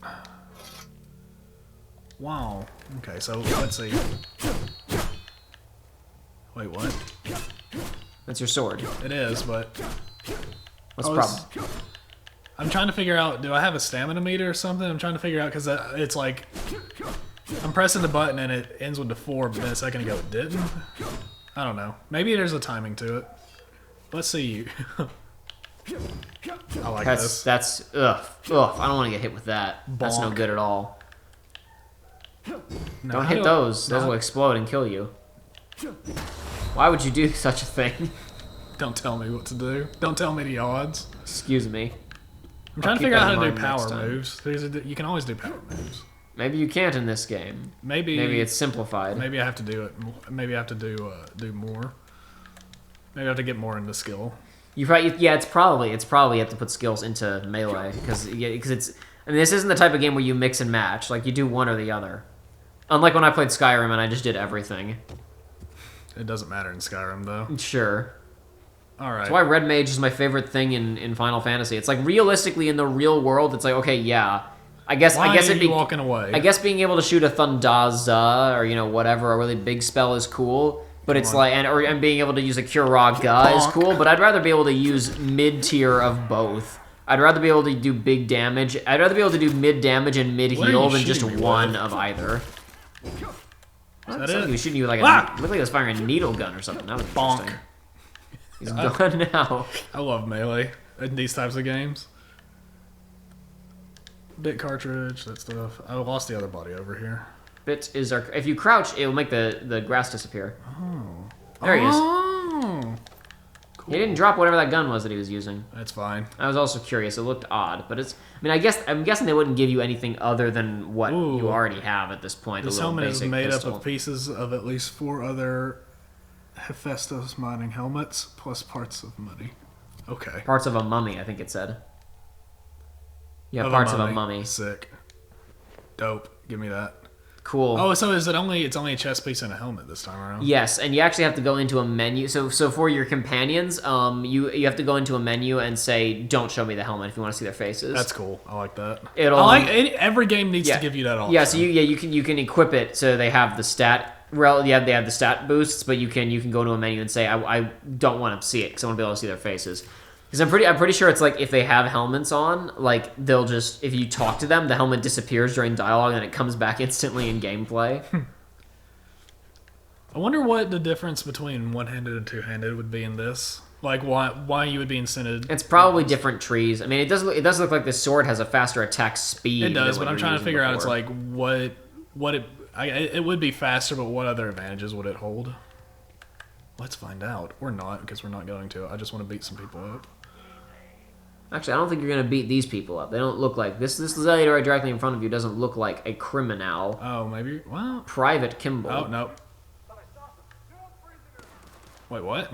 Wow. Okay, so let's see. Wait, what? That's your sword. It is, but... What's the problem? I'm trying to figure out, do I have a stamina meter or something? I'm trying to figure out, because it's like... I'm pressing the button and it ends with the 4, but then a second ago it didn't. I don't know. Maybe there's a timing to it. Let's see you. I like this. That's... Ugh. I don't want to get hit with that. That's no Bonk. good at all. No, Don't hit those. Those will explode and kill you. Why would you do such a thing? Don't tell me what to do. Don't tell me the odds. Excuse me. I'm trying to figure out how to do power moves. You can always do power moves. Maybe you can't in this game. Maybe it's simplified. Maybe I have to do it. Maybe I have to do more. Maybe I have to get more into skill. You probably it's probably you have to put skills into melee because it's. I mean, this isn't the type of game where you mix and match. Like you do one or the other. Unlike when I played Skyrim and I just did everything. It doesn't matter in Skyrim though. Sure. All right. That's why Red Mage is my favorite thing in Final Fantasy. It's like realistically in the real world, it's like okay, yeah. I guess it'd be walking away. I guess being able to shoot a Thundaza or whatever a really big spell is cool, but it's like and being able to use a Cure Raga is cool, but I'd rather be able to use mid tier of both. I'd rather be able to do big damage. I'd rather be able to do mid damage and mid heal than just one of either. Is that Like it? he was shooting you with like looked like he was firing a needle gun or something. That was Bonk. interesting. He's gone now. I love melee in these types of games. Bit cartridge, that stuff. I lost the other body over here. Bit is our. If you crouch, it will make the grass disappear. Oh. There he is. Oh. Cool. He didn't drop whatever that gun was that he was using. That's fine. I was also curious. It looked odd, but it's. I mean, I'm guessing they wouldn't give you anything other than what you already have at this point. This helmet is made up of pieces of at least 4 other Hephaestus mining helmets, plus parts of money. Okay. Parts of a mummy, I think it said. Yeah, Of parts of a mummy. Sick. Dope. Give me that. Cool. Oh, so it's only a chest piece and a helmet this time around? Yes, and you actually have to go into a menu. So for your companions, you have to go into a menu and say, "Don't show me the helmet" if you want to see their faces. That's cool. I like that. Every game needs to give you that option. Yeah, so you can equip it so they have the stat. They have the stat boosts, but you can go to a menu and say, "I don't want to see it because I want to be able to see their faces." Because I'm pretty sure it's like if they have helmets on, like they'll just if you talk to them, the helmet disappears during dialogue and it comes back instantly in gameplay. I wonder what the difference between one-handed and two-handed would be in this. Like why you would be incented. It's probably different trees. I mean, it does look like this sword has a faster attack speed. It does, but I'm trying to figure out. It's like it would be faster, but what other advantages would it hold? Let's find out, or not, because we're not going to. I just want to beat some people up. Actually, I don't think you're gonna beat these people up. They don't look like this. This lady right directly in front of you doesn't look like a criminal. Oh, maybe. Well. Private Kimball. Oh no. Wait, what?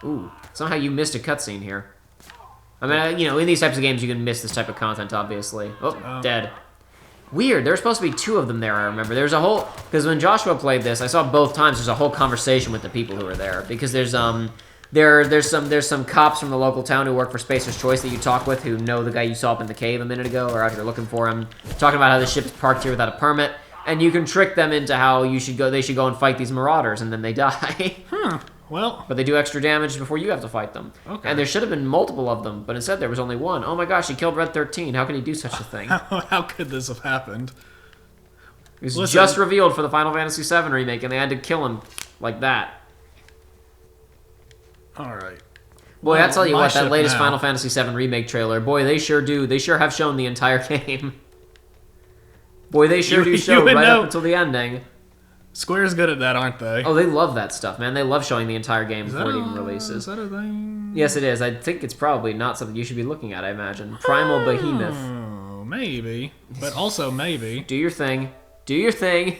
Ooh, somehow you missed a cutscene here. I mean, in these types of games, you can miss this type of content, obviously. Oh, dead. Weird. There's supposed to be 2 of them there. I remember. There's a whole because when Joshua played this, I saw both times. There's a whole conversation with the people who were there because there's some cops from the local town who work for Spacer's Choice that you talk with who know the guy you saw up in the cave a minute ago or out here looking for him, talking about how the ship's parked here without a permit, and you can trick them into how they should go and fight these marauders, and then they die. Well, but they do extra damage before you have to fight them. Okay. And there should have been multiple of them, but instead there was only one. Oh my gosh, he killed Red 13. How can he do such a thing? How could this have happened? It was just revealed for the Final Fantasy VII remake, and they had to kill him like that. All right. Boy, I tell you what, that latest now. Final Fantasy VII remake trailer, boy, they sure do. They sure have shown the entire game. Boy, they sure do show right up until the ending. Square's good at that, aren't they? Oh, they love that stuff, man. They love showing the entire game before it even releases. Is that a thing? Yes, it is. I think it's probably not something you should be looking at, I imagine. Primal Behemoth. Oh, maybe. But also maybe. Do your thing. Do your thing.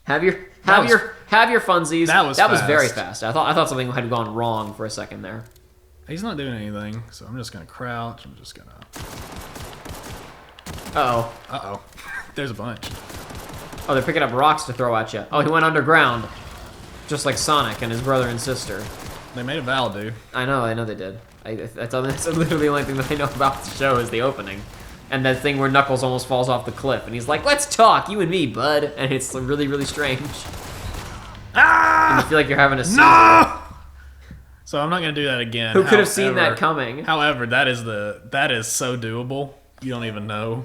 Have your funsies. That was very fast. I thought something had gone wrong for a second there. He's not doing anything, so I'm just gonna crouch. I'm just gonna. Uh-oh. There's a bunch. Oh, they're picking up rocks to throw at you. Oh, he went underground. Just like Sonic and his brother and sister. They made a vow, dude. I know they did. That's literally the only thing that I know about the show is the opening. And that thing where Knuckles almost falls off the cliff. And he's like, let's talk, you and me, bud. And it's really, really strange. And you feel like you're having a seizure. No! So I'm not gonna do that again. Who could have seen that coming? However, that is so doable. You don't even know.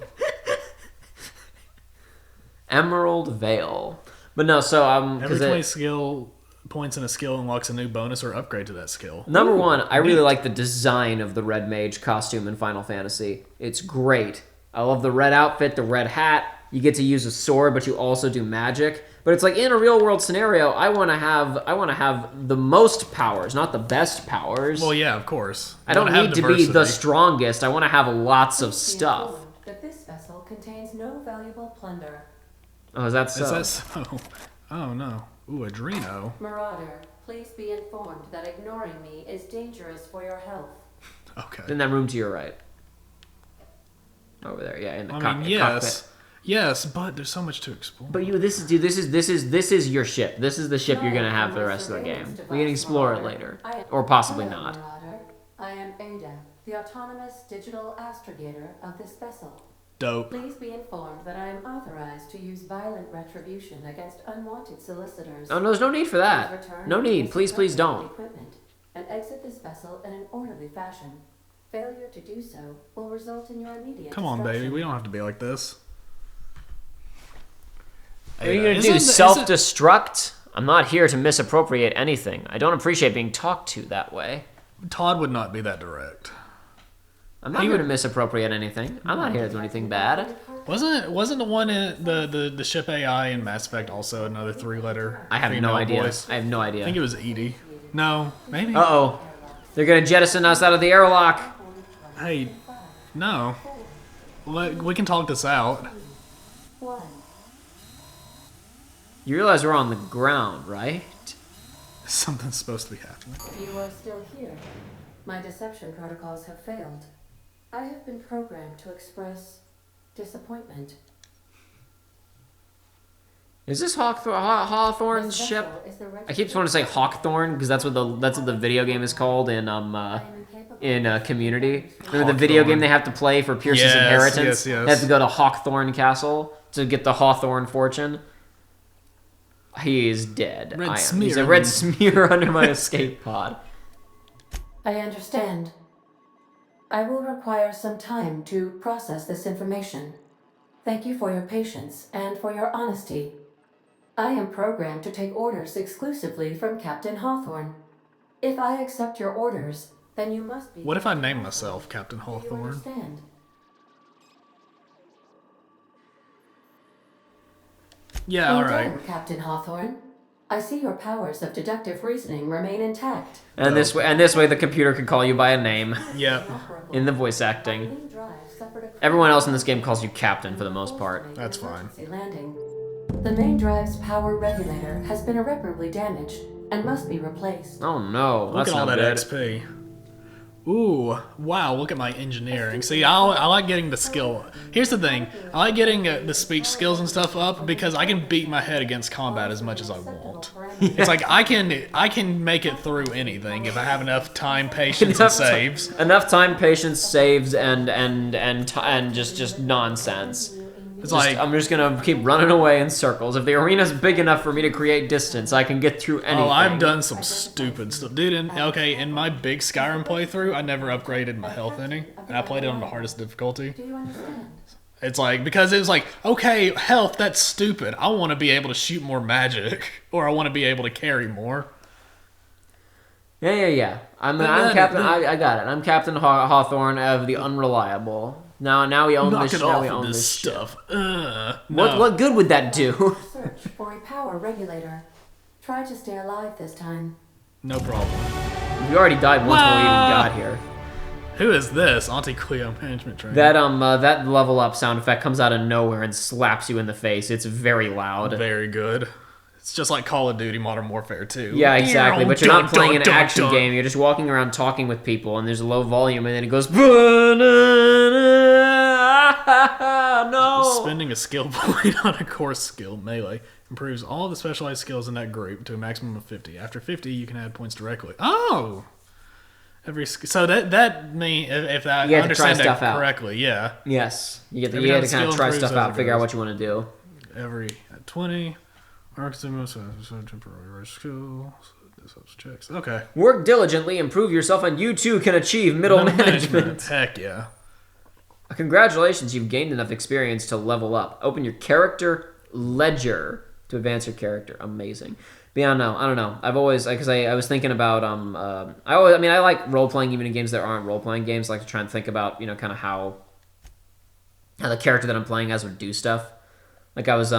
Emerald Veil. But no, so every 20 skill points in a skill unlocks a new bonus or upgrade to that skill. Number one, I really like the design of the Red Mage costume in Final Fantasy. It's great. I love the red outfit, the red hat. You get to use a sword, but you also do magic. But it's like in a real world scenario, I want to have the most powers, not the best powers. Well, yeah, of course. I don't need to be the strongest. I want to have lots of stuff. That this vessel contains no valuable plunder. Oh, is that so? Is that so? Oh no. Ooh, Adreno. Marauder, please be informed that ignoring me is dangerous for your health. Okay. In that room to your right. Over there, yeah, in the cockpit. Yes. Yes, but there's so much to explore. But this is your ship. This is the ship you're gonna have for the rest of the game. We can explore it later, or possibly Hello, not. Marauder. I am Ada, the autonomous digital astrogator of this vessel. Dope. Please be informed that I am authorized to use violent retribution against unwanted solicitors. Oh, no, there's no need for that. No need. Please don't. Equipment and exit this vessel in an orderly fashion. Failure to do so will result in your immediate Come on, destruction. baby. We don't have to be like this. What are you gonna do? Self-destruct? I'm not here to misappropriate anything. I don't appreciate being talked to that way. Todd would not be that direct. I'm not here to misappropriate anything. I'm not here to do anything bad. Wasn't the one in the ship AI in Mass Effect also another 3-letter? I have no idea. Voice? I have no idea. I think it was Edie. No, maybe. Uh-oh. They're gonna jettison us out of the airlock. Hey, no. We can talk this out. One. You realize we're on the ground, right? Something's supposed to be happening. You are still here. My deception protocols have failed. I have been programmed to express disappointment. Is this Hawthorne's This ship? vessel is the I keep wanting to say Hawkthorne because that's what the video game is called in Community. Remember the video game they have to play for Pierce's inheritance? Yes. They have to go to Hawkthorne Castle to get the Hawthorne fortune. He is dead. He's a red smear under my escape pod. I understand. I will require some time to process this information. Thank you for your patience and for your honesty. I am programmed to take orders exclusively from Captain Hawthorne. If I accept your orders, then you must be... What if I name myself Captain Do you Hawthorne? understand? Yeah, Well alright. done, Captain Hawthorne. I see your powers of deductive reasoning remain intact. And this way, the computer can call you by a name Yep. in the voice acting. Everyone else in this game calls you Captain for the most part. That's fine. Landing. The main drive's power regulator has been irreparably damaged and must be replaced. Oh no, Look that's at all not that good. XP. Ooh, wow, look at my engineering. See, I like getting the skill. Here's the thing. I like getting the speech skills and stuff up because I can beat my head against combat as much as I want. It's like I can make it through anything if I have enough time, patience, and saves. Enough time, patience, saves, and just nonsense. It's like I'm just gonna keep running away in circles. If the arena's big enough for me to create distance, I can get through anything. oh, I've done some stupid stuff, dude. In my big Skyrim playthrough, I never upgraded my health any, and I played it on the hardest difficulty. Do you understand? It's like, because it was like, okay, health, that's stupid. I want to be able to shoot more magic, or I want to be able to carry more. Yeah. I'm Captain. I got it. I'm Captain Hawthorne of the Unreliable. Now we own Knock this. it Now off we with own this this shit. stuff. What good would that do? Search for a power regulator. Try to stay alive this time. No problem. We already died once before we even got here. Who is this? Auntie Cleo management trainer. That level up sound effect comes out of nowhere and slaps you in the face. It's very loud. Very good. It's just like Call of Duty Modern Warfare 2. Yeah, exactly. But you're not playing an action dun. game. You're just walking around talking with people, and there's a low volume, and then it goes. No. Spending a skill point on a core skill, melee, improves all the specialized skills in that group to a maximum of 50. After 50, you can add points directly. Oh! So that means if I You have to understand try stuff that out. correctly, yeah. Yes, you Every have time to kind of skill try improves stuff as out, it figure out goes. what you want to do. Every 20, arcs the most temporary skill. This helps checks. Okay. Work diligently, improve yourself, and you too can achieve middle management. Heck yeah. Congratulations, you've gained enough experience to level up. Open your character ledger to advance your character. Amazing. But yeah, I don't know. I've always, because I was thinking about, I like role-playing even in games that aren't role-playing games. I like to try and think about, kind of how the character that I'm playing as would do stuff. Like I was,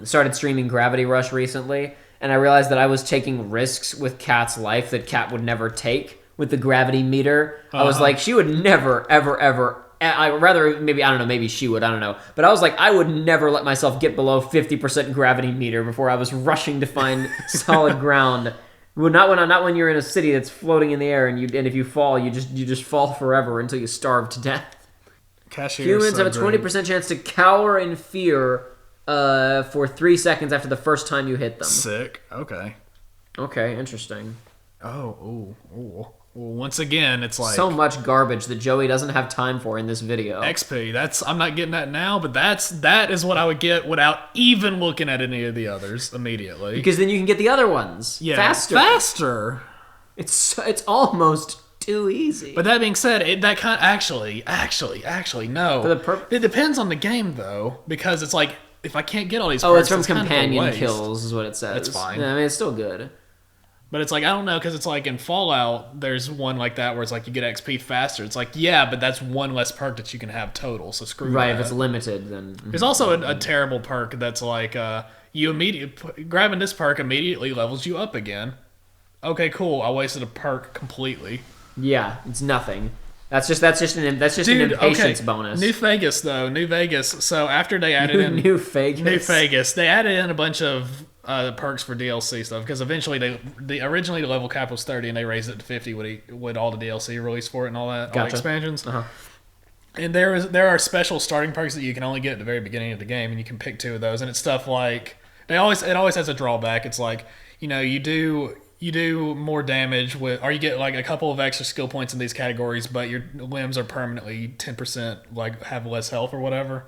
started streaming Gravity Rush recently, and I realized that I was taking risks with Kat's life that Kat would never take with the gravity meter. I was like, she would never, ever, maybe she would, I don't know. But I was like, I would never let myself get below 50% gravity meter before I was rushing to find solid ground. Well, not when you're in a city that's floating in the air, and if you fall, you just fall forever until you starve to death. Humans have a 20% chance to cower in fear for 3 seconds after the first time you hit them. Sick. Okay. Okay, interesting. Oh. Well, once again, it's like So much garbage that Joey doesn't have time for in this video. XP. I'm not getting that now, but that is what I would get without even looking at any of the others immediately. Because then you can get the other ones faster. It's almost too easy. But that being said, actually no. It depends on the game though, because it's like if I can't get all these. It's from kind of a companion waste. kills, is what it says. That's fine. Yeah, I mean, it's still good. But it's like, I don't know, because it's like in Fallout, there's one like that where it's like you get XP faster. It's like, yeah, but that's one less perk that you can have total, so screw that. Right, if it's limited, then... There's also a terrible perk that's like, grabbing this perk immediately levels you up again. Okay, cool, I wasted a perk completely. Yeah, it's nothing. That's just an impatience bonus. New Vegas, though. So after they added in... New Vegas. They added in a bunch of perks for DLC stuff, because eventually originally the level cap was 30 and they raised it to 50 with all the DLC released for it and all that, all the expansions. And there are special starting perks that you can only get at the very beginning of the game, and you can pick 2 of those. And it's stuff like it always has a drawback. It's like, you do more damage or you get like a couple of extra skill points in these categories, but your limbs are permanently 10% like have less health or whatever.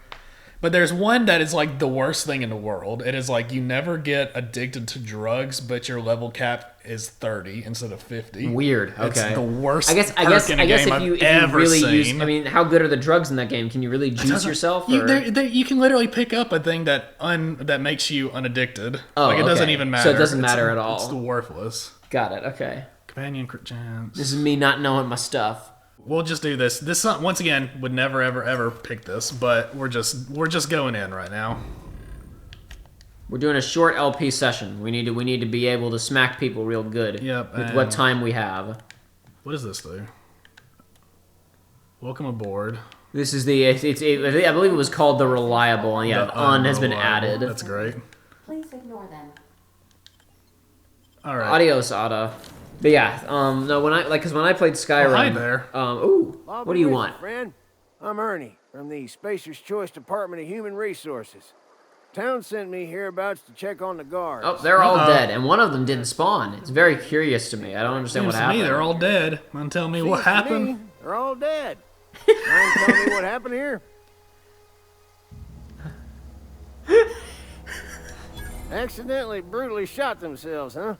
But there's one that is like the worst thing in the world. It is like you never get addicted to drugs, but your level cap is 30 instead of 50. Weird. Okay. It's the worst. I guess if you really use, I mean, how good are the drugs in that game? Can you really juice yourself? You can literally pick up a thing that makes you unaddicted. It doesn't even matter. So it doesn't matter at all. It's worthless. Got it. Okay. Companion crit chance. This is me not knowing my stuff. We'll just do this. This once again would never ever pick this, but we're just going in right now. We're doing a short LP session. We need to be able to smack people real good. Yep, With what time we have. What does this do? Welcome aboard. This is I believe it was called the Reliable, and yeah, the Un has been added. That's great. Please ignore them. All right. Adios, Ada. But yeah, no, when I played Skyrim. Oh, hi there. What do you want? Friend, I'm Ernie from the Spacer's Choice Department of Human Resources. Town sent me hereabouts to check on the guards. Oh, they're all dead, and one of them didn't spawn. It's very curious to me. I don't understand what Seems to happened. me they're all dead. Want to tell me Seems what to happened? me, they're all dead. Mind telling me what happened here? Accidentally, brutally shot themselves, huh?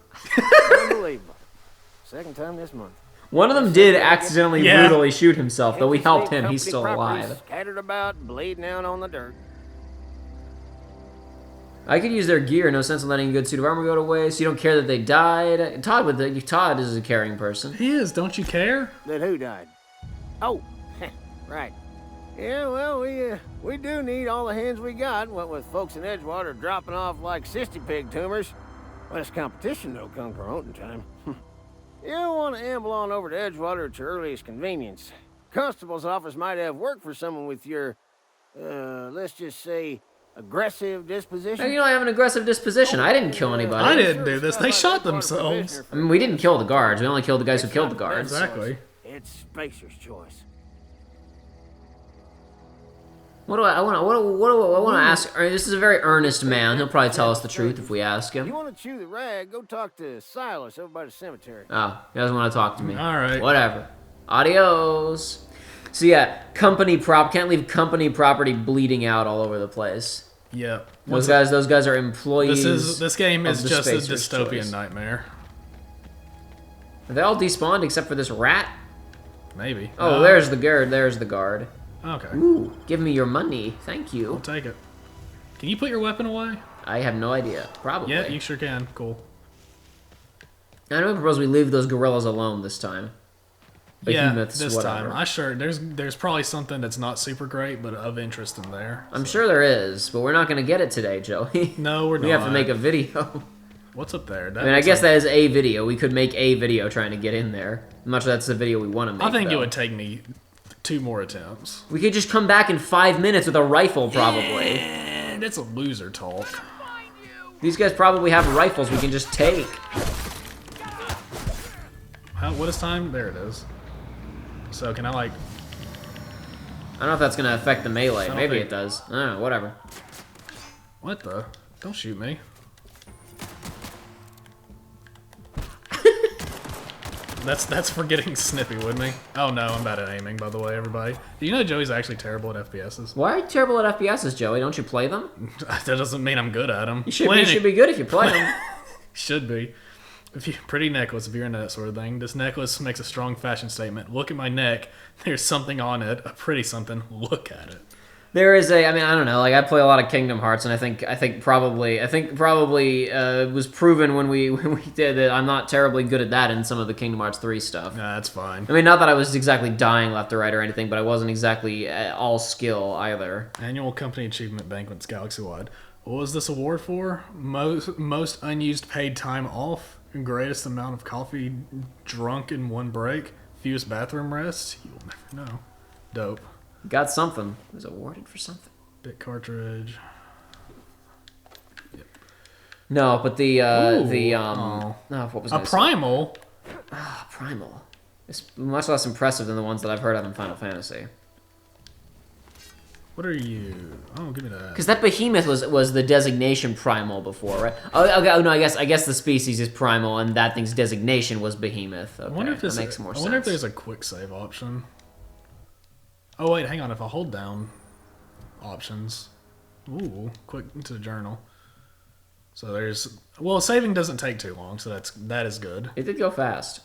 Unbelievable. Second time this month. One of them did accidentally brutally shoot himself, though we helped him. Company He's still properties alive. Scattered about, bleeding out on the dirt. I could use their gear. No sense in letting a good suit of armor go to waste. You don't care that they died. Todd is a caring person. He is. Don't you care? That who died? Oh, right. Yeah, well, we do need all the hands we got, what with folks in Edgewater dropping off like cysty pig tumors. Less competition, though, come promoting time. You don't want to amble on over to Edgewater at your earliest convenience. Constable's office might have work for someone with your, let's just say, aggressive disposition. You know, I have an aggressive disposition. I didn't kill anybody. I didn't do this. They shot themselves. I mean, we didn't kill the guards. We only killed the guys who killed the guards. Exactly. It's Spacer's Choice. What do I want to ask? This is a very earnest man. He'll probably tell us the truth if we ask You him. want to chew the rag, go talk to Silas over by the cemetery. Oh, he doesn't want to talk to me. All right. Whatever. Adios. So yeah, can't leave company property bleeding out all over the place. Yeah. Those guys are employees. This game is of the just a Spacer's dystopian Choice. nightmare. Are they all despawned except for this rat? Maybe. Oh, there's the guard. There's the guard. Okay. Ooh, give me your money. Thank I'll you. take it. Can you put your weapon away? I have no idea. Probably. Yeah, you sure can. Cool. I don't propose we leave those gorillas alone this time. Behemoths, this whatever. time. There's probably something that's not super great, but of interest in there. I'm sure there is, but we're not going to get it today, Joey. No, we're not. We have to make a video. What's up there? I mean, I guess that is a video. We could make a video trying to get in there. I'm not sure that's the video we want to make. I think it though. would take me 2 more attempts. We could just come back in 5 minutes with a rifle, probably. And it's a loser talk. These guys probably have rifles we can just take. What is time? There it is. So can I like... I don't know if that's going to affect the melee. I don't Maybe think- it does. I don't know, whatever. What the? Don't shoot me. That's for getting snippy with me. Oh no, I'm bad at aiming, by the way, everybody. Do you know Joey's actually terrible at FPSs? Why are you terrible at FPSs, Joey? Don't you play them? That doesn't mean I'm good at them. You should be good if you play them. Should be. Pretty necklace, if you're into that sort of thing. This necklace makes a strong fashion statement. Look at my neck. There's something on it. A pretty something. Look at it. There is I don't know, like I play a lot of Kingdom Hearts, and I think probably it was proven when we did that I'm not terribly good at that in some of the Kingdom Hearts 3 stuff. Nah, that's fine. I mean, not that I was exactly dying left or right or anything, but I wasn't exactly all skill either. Annual Company Achievement Banquets galaxy-wide. What was this award for? Most unused paid time off? Greatest amount of coffee drunk in one break? Fewest bathroom rests? You'll never know. Dope. Got something. Was awarded for something. Bit cartridge. No, but oh. no, what was A primal? Primal. It's much less impressive than the ones that I've heard of in Final Fantasy. What are you? Oh, give me that. Because that behemoth was the designation primal before, right? Oh, okay. Oh no, I guess the species is primal, and that thing's designation was behemoth. Okay, I wonder if that makes more sense. I wonder if there's a quick save option. Oh wait, hang on. If I hold down options, ooh, quick into the journal. So there's saving doesn't take too long, so that is good. It did go fast.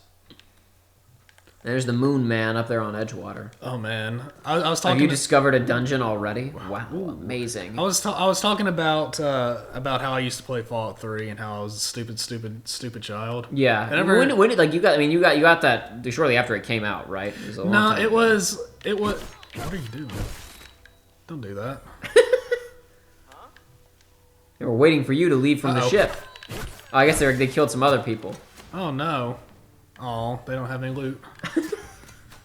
There's the Moon Man up there on Edgewater. Oh man, I was talking. Have you discovered a dungeon already? Wow, amazing. I was talking about how I used to play Fallout 3 and how I was a stupid child. Yeah. When did like you got that shortly after it came out, right? It was a long time it ago. was. What are you doing? Don't do that. You're We're waiting for you to leave from the ship. Oh, I guess they killed some other people. Oh, no. Oh, they don't have any loot.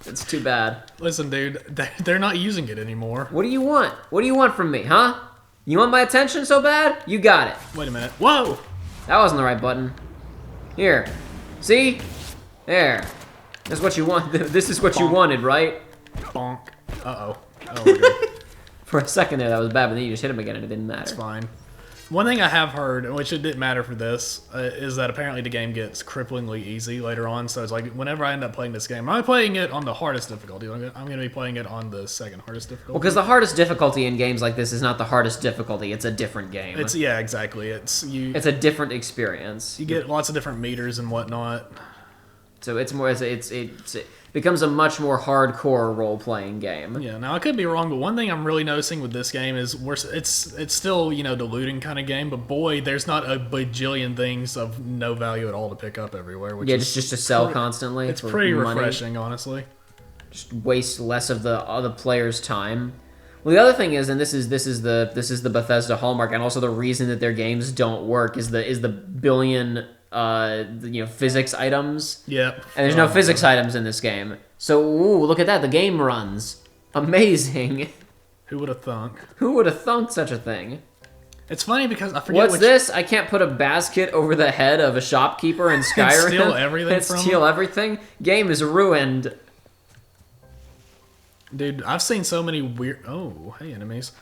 It's too bad. Listen, dude, they're not using it anymore. What do you want? What do you want from me, huh? You want my attention so bad? You got it. Wait a minute. Whoa! That wasn't the right button. Here. See? There. That's what you want. This is what you wanted, right? Bonk. Uh-oh. Oh, we're good. For a second there, that was bad, but then you just hit him again and it didn't matter. It's fine. One thing I have heard, which it didn't matter for this, is that apparently the game gets cripplingly easy later on. So it's like whenever I end up playing this game, I'm playing it on the hardest difficulty. I'm going to be playing it on the second hardest difficulty. Well, because the hardest difficulty in games like this is not the hardest difficulty. It's a different game. Yeah, exactly. It's a different experience. You get lots of different meters and whatnot. So it's more it becomes a much more hardcore role-playing game. Yeah, now I could be wrong, but one thing I'm really noticing with this game is it's still, diluting kind of game, but boy, there's not a bajillion things of no value at all to pick up everywhere. Which is just to sell constantly. It's pretty refreshing, honestly. Just waste less of the other player's time. Well, the other thing is, and this is the Bethesda hallmark, and also the reason that their games don't work is the billion physics items. Yep. And there's no physics items in this game. So, ooh, look at that. The game runs. Amazing. Who would have thunk? Who would have thunk such a thing? It's funny because I forget What's this? I can't put a basket over the head of a shopkeeper in Skyrim. Steal everything from Steal him? everything? Game is ruined. Dude, I've seen so many weird... Oh, hey, enemies.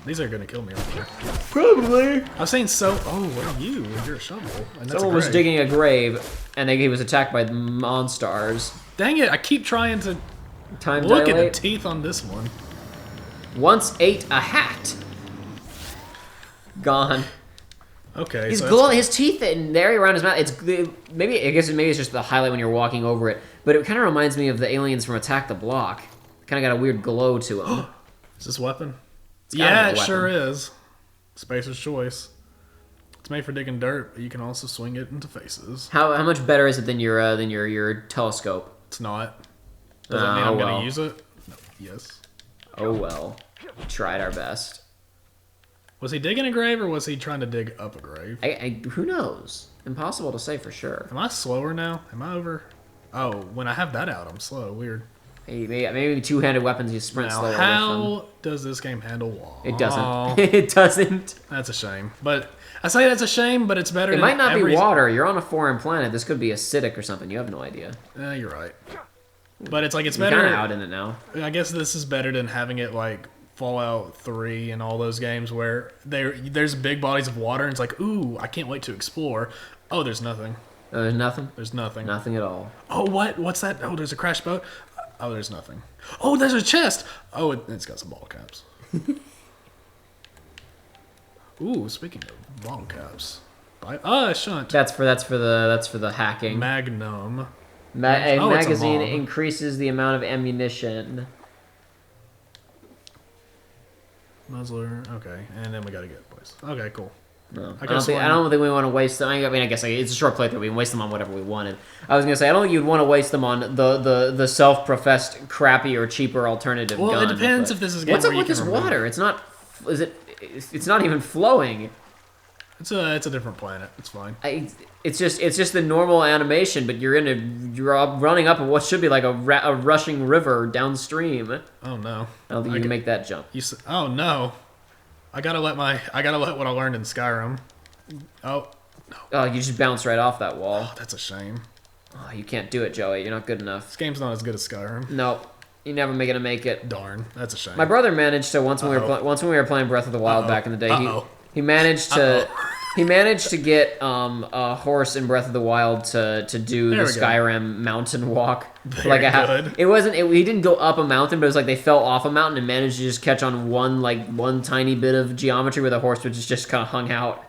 These are gonna kill me right here. Probably. I've seen so... Oh, what are you? You're a shovel. And that's Someone was digging a grave, and he was attacked by monsters. Dang it, I keep trying to Time look dilate. at the teeth on this one. Once ate a hat. Gone. Okay, He's so glowing. His teeth in there around his mouth. Maybe it's just the highlight when you're walking over it, but it kind of reminds me of the aliens from Attack the Block. Kind of got a weird glow to him. Is this a weapon? gotta Yeah, be it a weapon. sure is. Spacer's choice. It's made for digging dirt, but you can also swing it into faces. How much better is it than your telescope? It's not. Does that mean I'm gonna use it? No. Yes. Oh well. We tried our best. Was he digging a grave or was he trying to dig up a grave? Who knows? Impossible to say for sure. Am I slower now? Am I over? Oh, when I have that out, I'm slow. Weird. Maybe two-handed weapons you sprint Now, slower how with them. does this game handle wall? It doesn't. It doesn't. That's a shame. But I say that's a shame, but it's better It than might not be every... water. You're on a foreign planet. This could be acidic or something. You have no idea. You're right. But it's like it's You're better. kind of out in it now. I guess this is better than having it like Fallout 3 and all those games where there's big bodies of water and it's like, ooh, I can't wait to explore. Oh, there's nothing. Oh, there's nothing? There's nothing. Nothing at all. Oh, what? What's that? Oh, there's a crash boat. Oh, there's nothing. Oh, there's a chest. Oh, it's got some bottle caps. Ooh, speaking of bottle caps. Shunt. That's for the hacking. Magnum. A it's a magazine mob. increases the amount of ammunition. Muzzler. Okay, and then we gotta get boys. Okay, cool. No, I I don't think we want to waste them. I mean, I guess it's a short playthrough. We can waste them on whatever we wanted. I was gonna say I don't think you'd want to waste them on the self-professed crappy or cheaper alternative. Well, gun, it depends but- if this is a game What's up where you with this can remove- water? It's not. Is it? It's not even flowing. It's a different planet. It's fine. It's just the normal animation, but you're running up what should be like a rushing river downstream. Oh no! I don't think you can make that jump. Oh no! I gotta let what I learned in Skyrim. Oh no! Oh, you just bounce right off that wall. Oh, that's a shame. Oh, you can't do it, Joey. You're not good enough. This game's not as good as Skyrim. Nope. You're never gonna make it. Darn, that's a shame. My brother managed to once when we were playing Breath of the Wild back in the day. He managed to get a horse in Breath of the Wild to do the Skyrim mountain walk. Good. It wasn't. He didn't go up a mountain, but it was like they fell off a mountain and managed to just catch on one tiny bit of geometry where the horse was just kind of hung out.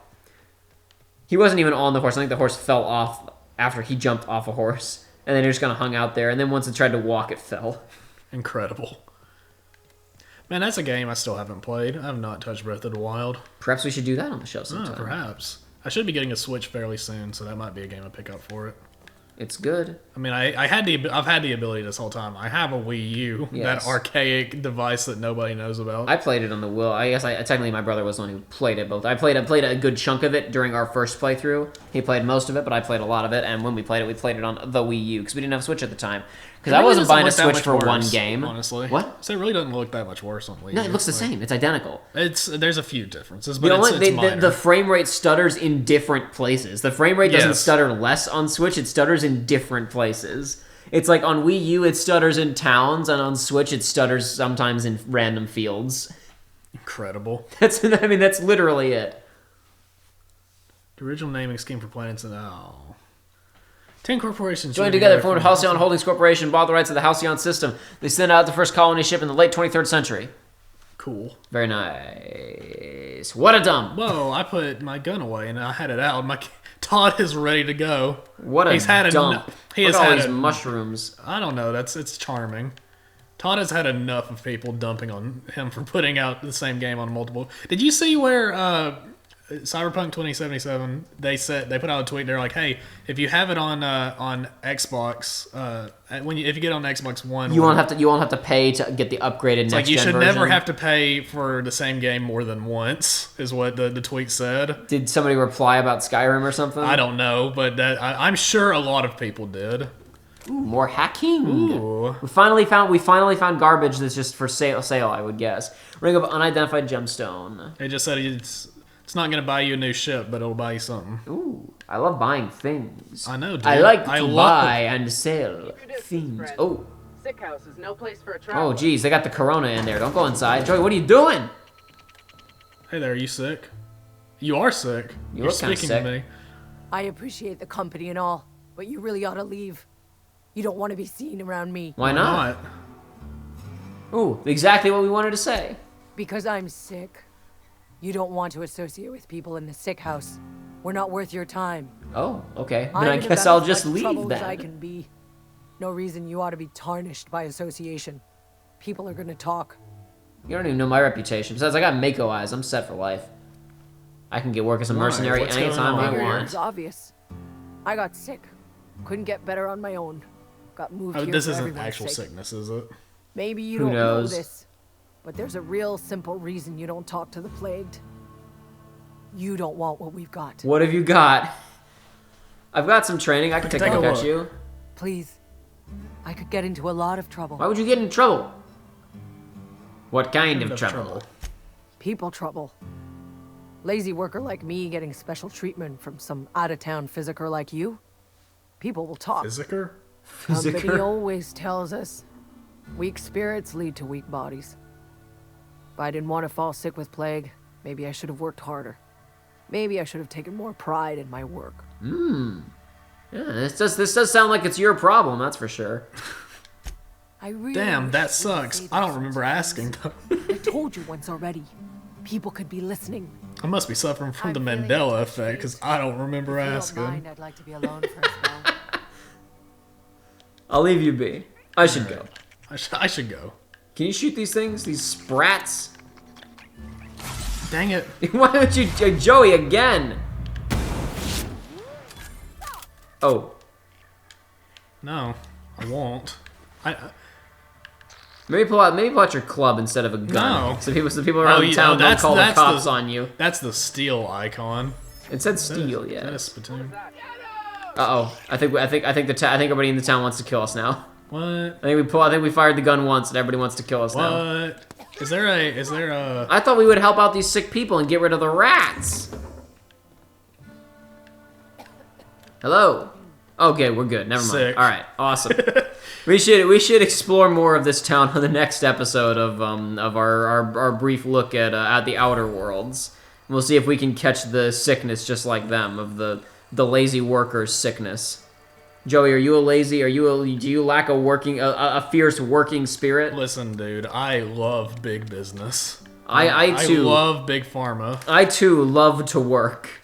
He wasn't even on the horse. I think the horse fell off after he jumped off a horse, and then it just kind of hung out there. And then once it tried to walk, it fell. Incredible. Man, that's a game I still haven't played. I have not touched Breath of the Wild. Perhaps we should do that on the show sometime. Perhaps. I should be getting a Switch fairly soon, so that might be a game I pick up for it. It's good. I mean, I've had the ability this whole time. I have a Wii U, Yes. that archaic device that nobody knows about. I played it on the Wii. I guess technically my brother was the one who played it both. I played a good chunk of it during our first playthrough. He played most of it, but I played a lot of it. And when we played it on the Wii U because we didn't have a Switch at the time. Because I wasn't buying a Switch for one game. Honestly, What? So it really doesn't look that much worse on Wii. No, it looks the same. It's identical. There's a few differences, but it's minor. The frame rate stutters in different places. The frame rate doesn't stutter less on Switch. It stutters in different places. It's like on Wii U, it stutters in towns, and on Switch, it stutters sometimes in random fields. Incredible. That's literally it. The original naming scheme for planets and 10 corporations Joined together, formed Halcyon Holdings Corporation, bought the rights of the Halcyon system. They sent out the first colony ship in the late 23rd century. Cool. Very nice. What a dump. Whoa, I put my gun away and I had it out. Todd is ready to go. What a dump. He has Look at all had these mushrooms. I don't know. It's charming. Todd has had enough of people dumping on him for putting out the same game on multiple. Did you see where Cyberpunk 2077 they put out a tweet? They're like, hey, if you have it on Xbox, if you get on Xbox One, you won't have to pay to get the upgraded next gen version. You should never have to pay for the same game more than once, is what the tweet said. Did somebody reply about Skyrim or something? I don't know, but I'm sure a lot of people did. Ooh, more hacking. Ooh. We finally found garbage that's just for sale, I would guess. Ring of unidentified gemstone. It just said it's not going to buy you a new ship, but it'll buy you something. Ooh, I love buying things. I know, dude. I like to buy and sell things. Oh. Sick house is no place for a traveler. Oh, geez, they got the corona in there. Don't go inside. Joey, what are you doing? Hey there, are you sick? You are sick. You're speaking to me. I appreciate the company and all, but you really ought to leave. You don't want to be seen around me. Why not? Ooh, exactly what we wanted to say. Because I'm sick. You don't want to associate with people in the sick house. We're not worth your time. Oh, okay. Then I'm I in guess about I'll as just much leave trouble as I then. can be. No reason you ought to be tarnished by association. People are gonna talk. You don't even know my reputation. Besides, I got Mako eyes. I'm set for life. I can get work as a mercenary What's going anytime on? I Maybe want. it's obvious. I got sick. Couldn't get better on my own. Got moved here This for isn't everyone's actual sake. sickness, is it? Maybe you Who don't knows? know this, but there's a real simple reason you don't talk to the plagued. You don't want what we've got. What have you got? I've got some training. I can take a look at you. Please. I could get into a lot of trouble. Why would you get in trouble? What kind of trouble? People trouble. Lazy worker like me getting special treatment from some out-of-town physiker like you. People will talk. Physiker? Company always tells us weak spirits lead to weak bodies. If I didn't want to fall sick with plague, maybe I should have worked harder. Maybe I should have taken more pride in my work. Yeah, this does sound like it's your problem, that's for sure. I really Damn, wish that I didn't sucks. say I don't this remember sometimes. asking. I told you once already. People could be listening. I must be suffering from the I'm feeling Mandela it, effect because I don't remember If you don't asking. mind, I'd like to be alone for a spell. I'll leave you be. I should go. I should go. Can you shoot these things? These sprats? Dang it. Why don't you... Joey, again! Oh. No, I won't. Maybe pull out your club instead of a gun. No. So people around town don't call the cops on you. That's the steel icon. It said steel, yeah. That is Splatoon. Uh-oh. I think everybody in the town wants to kill us now. What? I think we fired the gun once and everybody wants to kill us now. What? Is there a... I thought we would help out these sick people and get rid of the rats. Hello. Okay, we're good. Never mind. Sick. All right, awesome. we should explore more of this town on the next episode of our brief look at the Outer Worlds. We'll see if we can catch the sickness just like them, of the lazy workers' sickness. Joey, are you a lazy? Do you lack a fierce working spirit? Listen, dude, I love big business. I too love big pharma. I too love to work.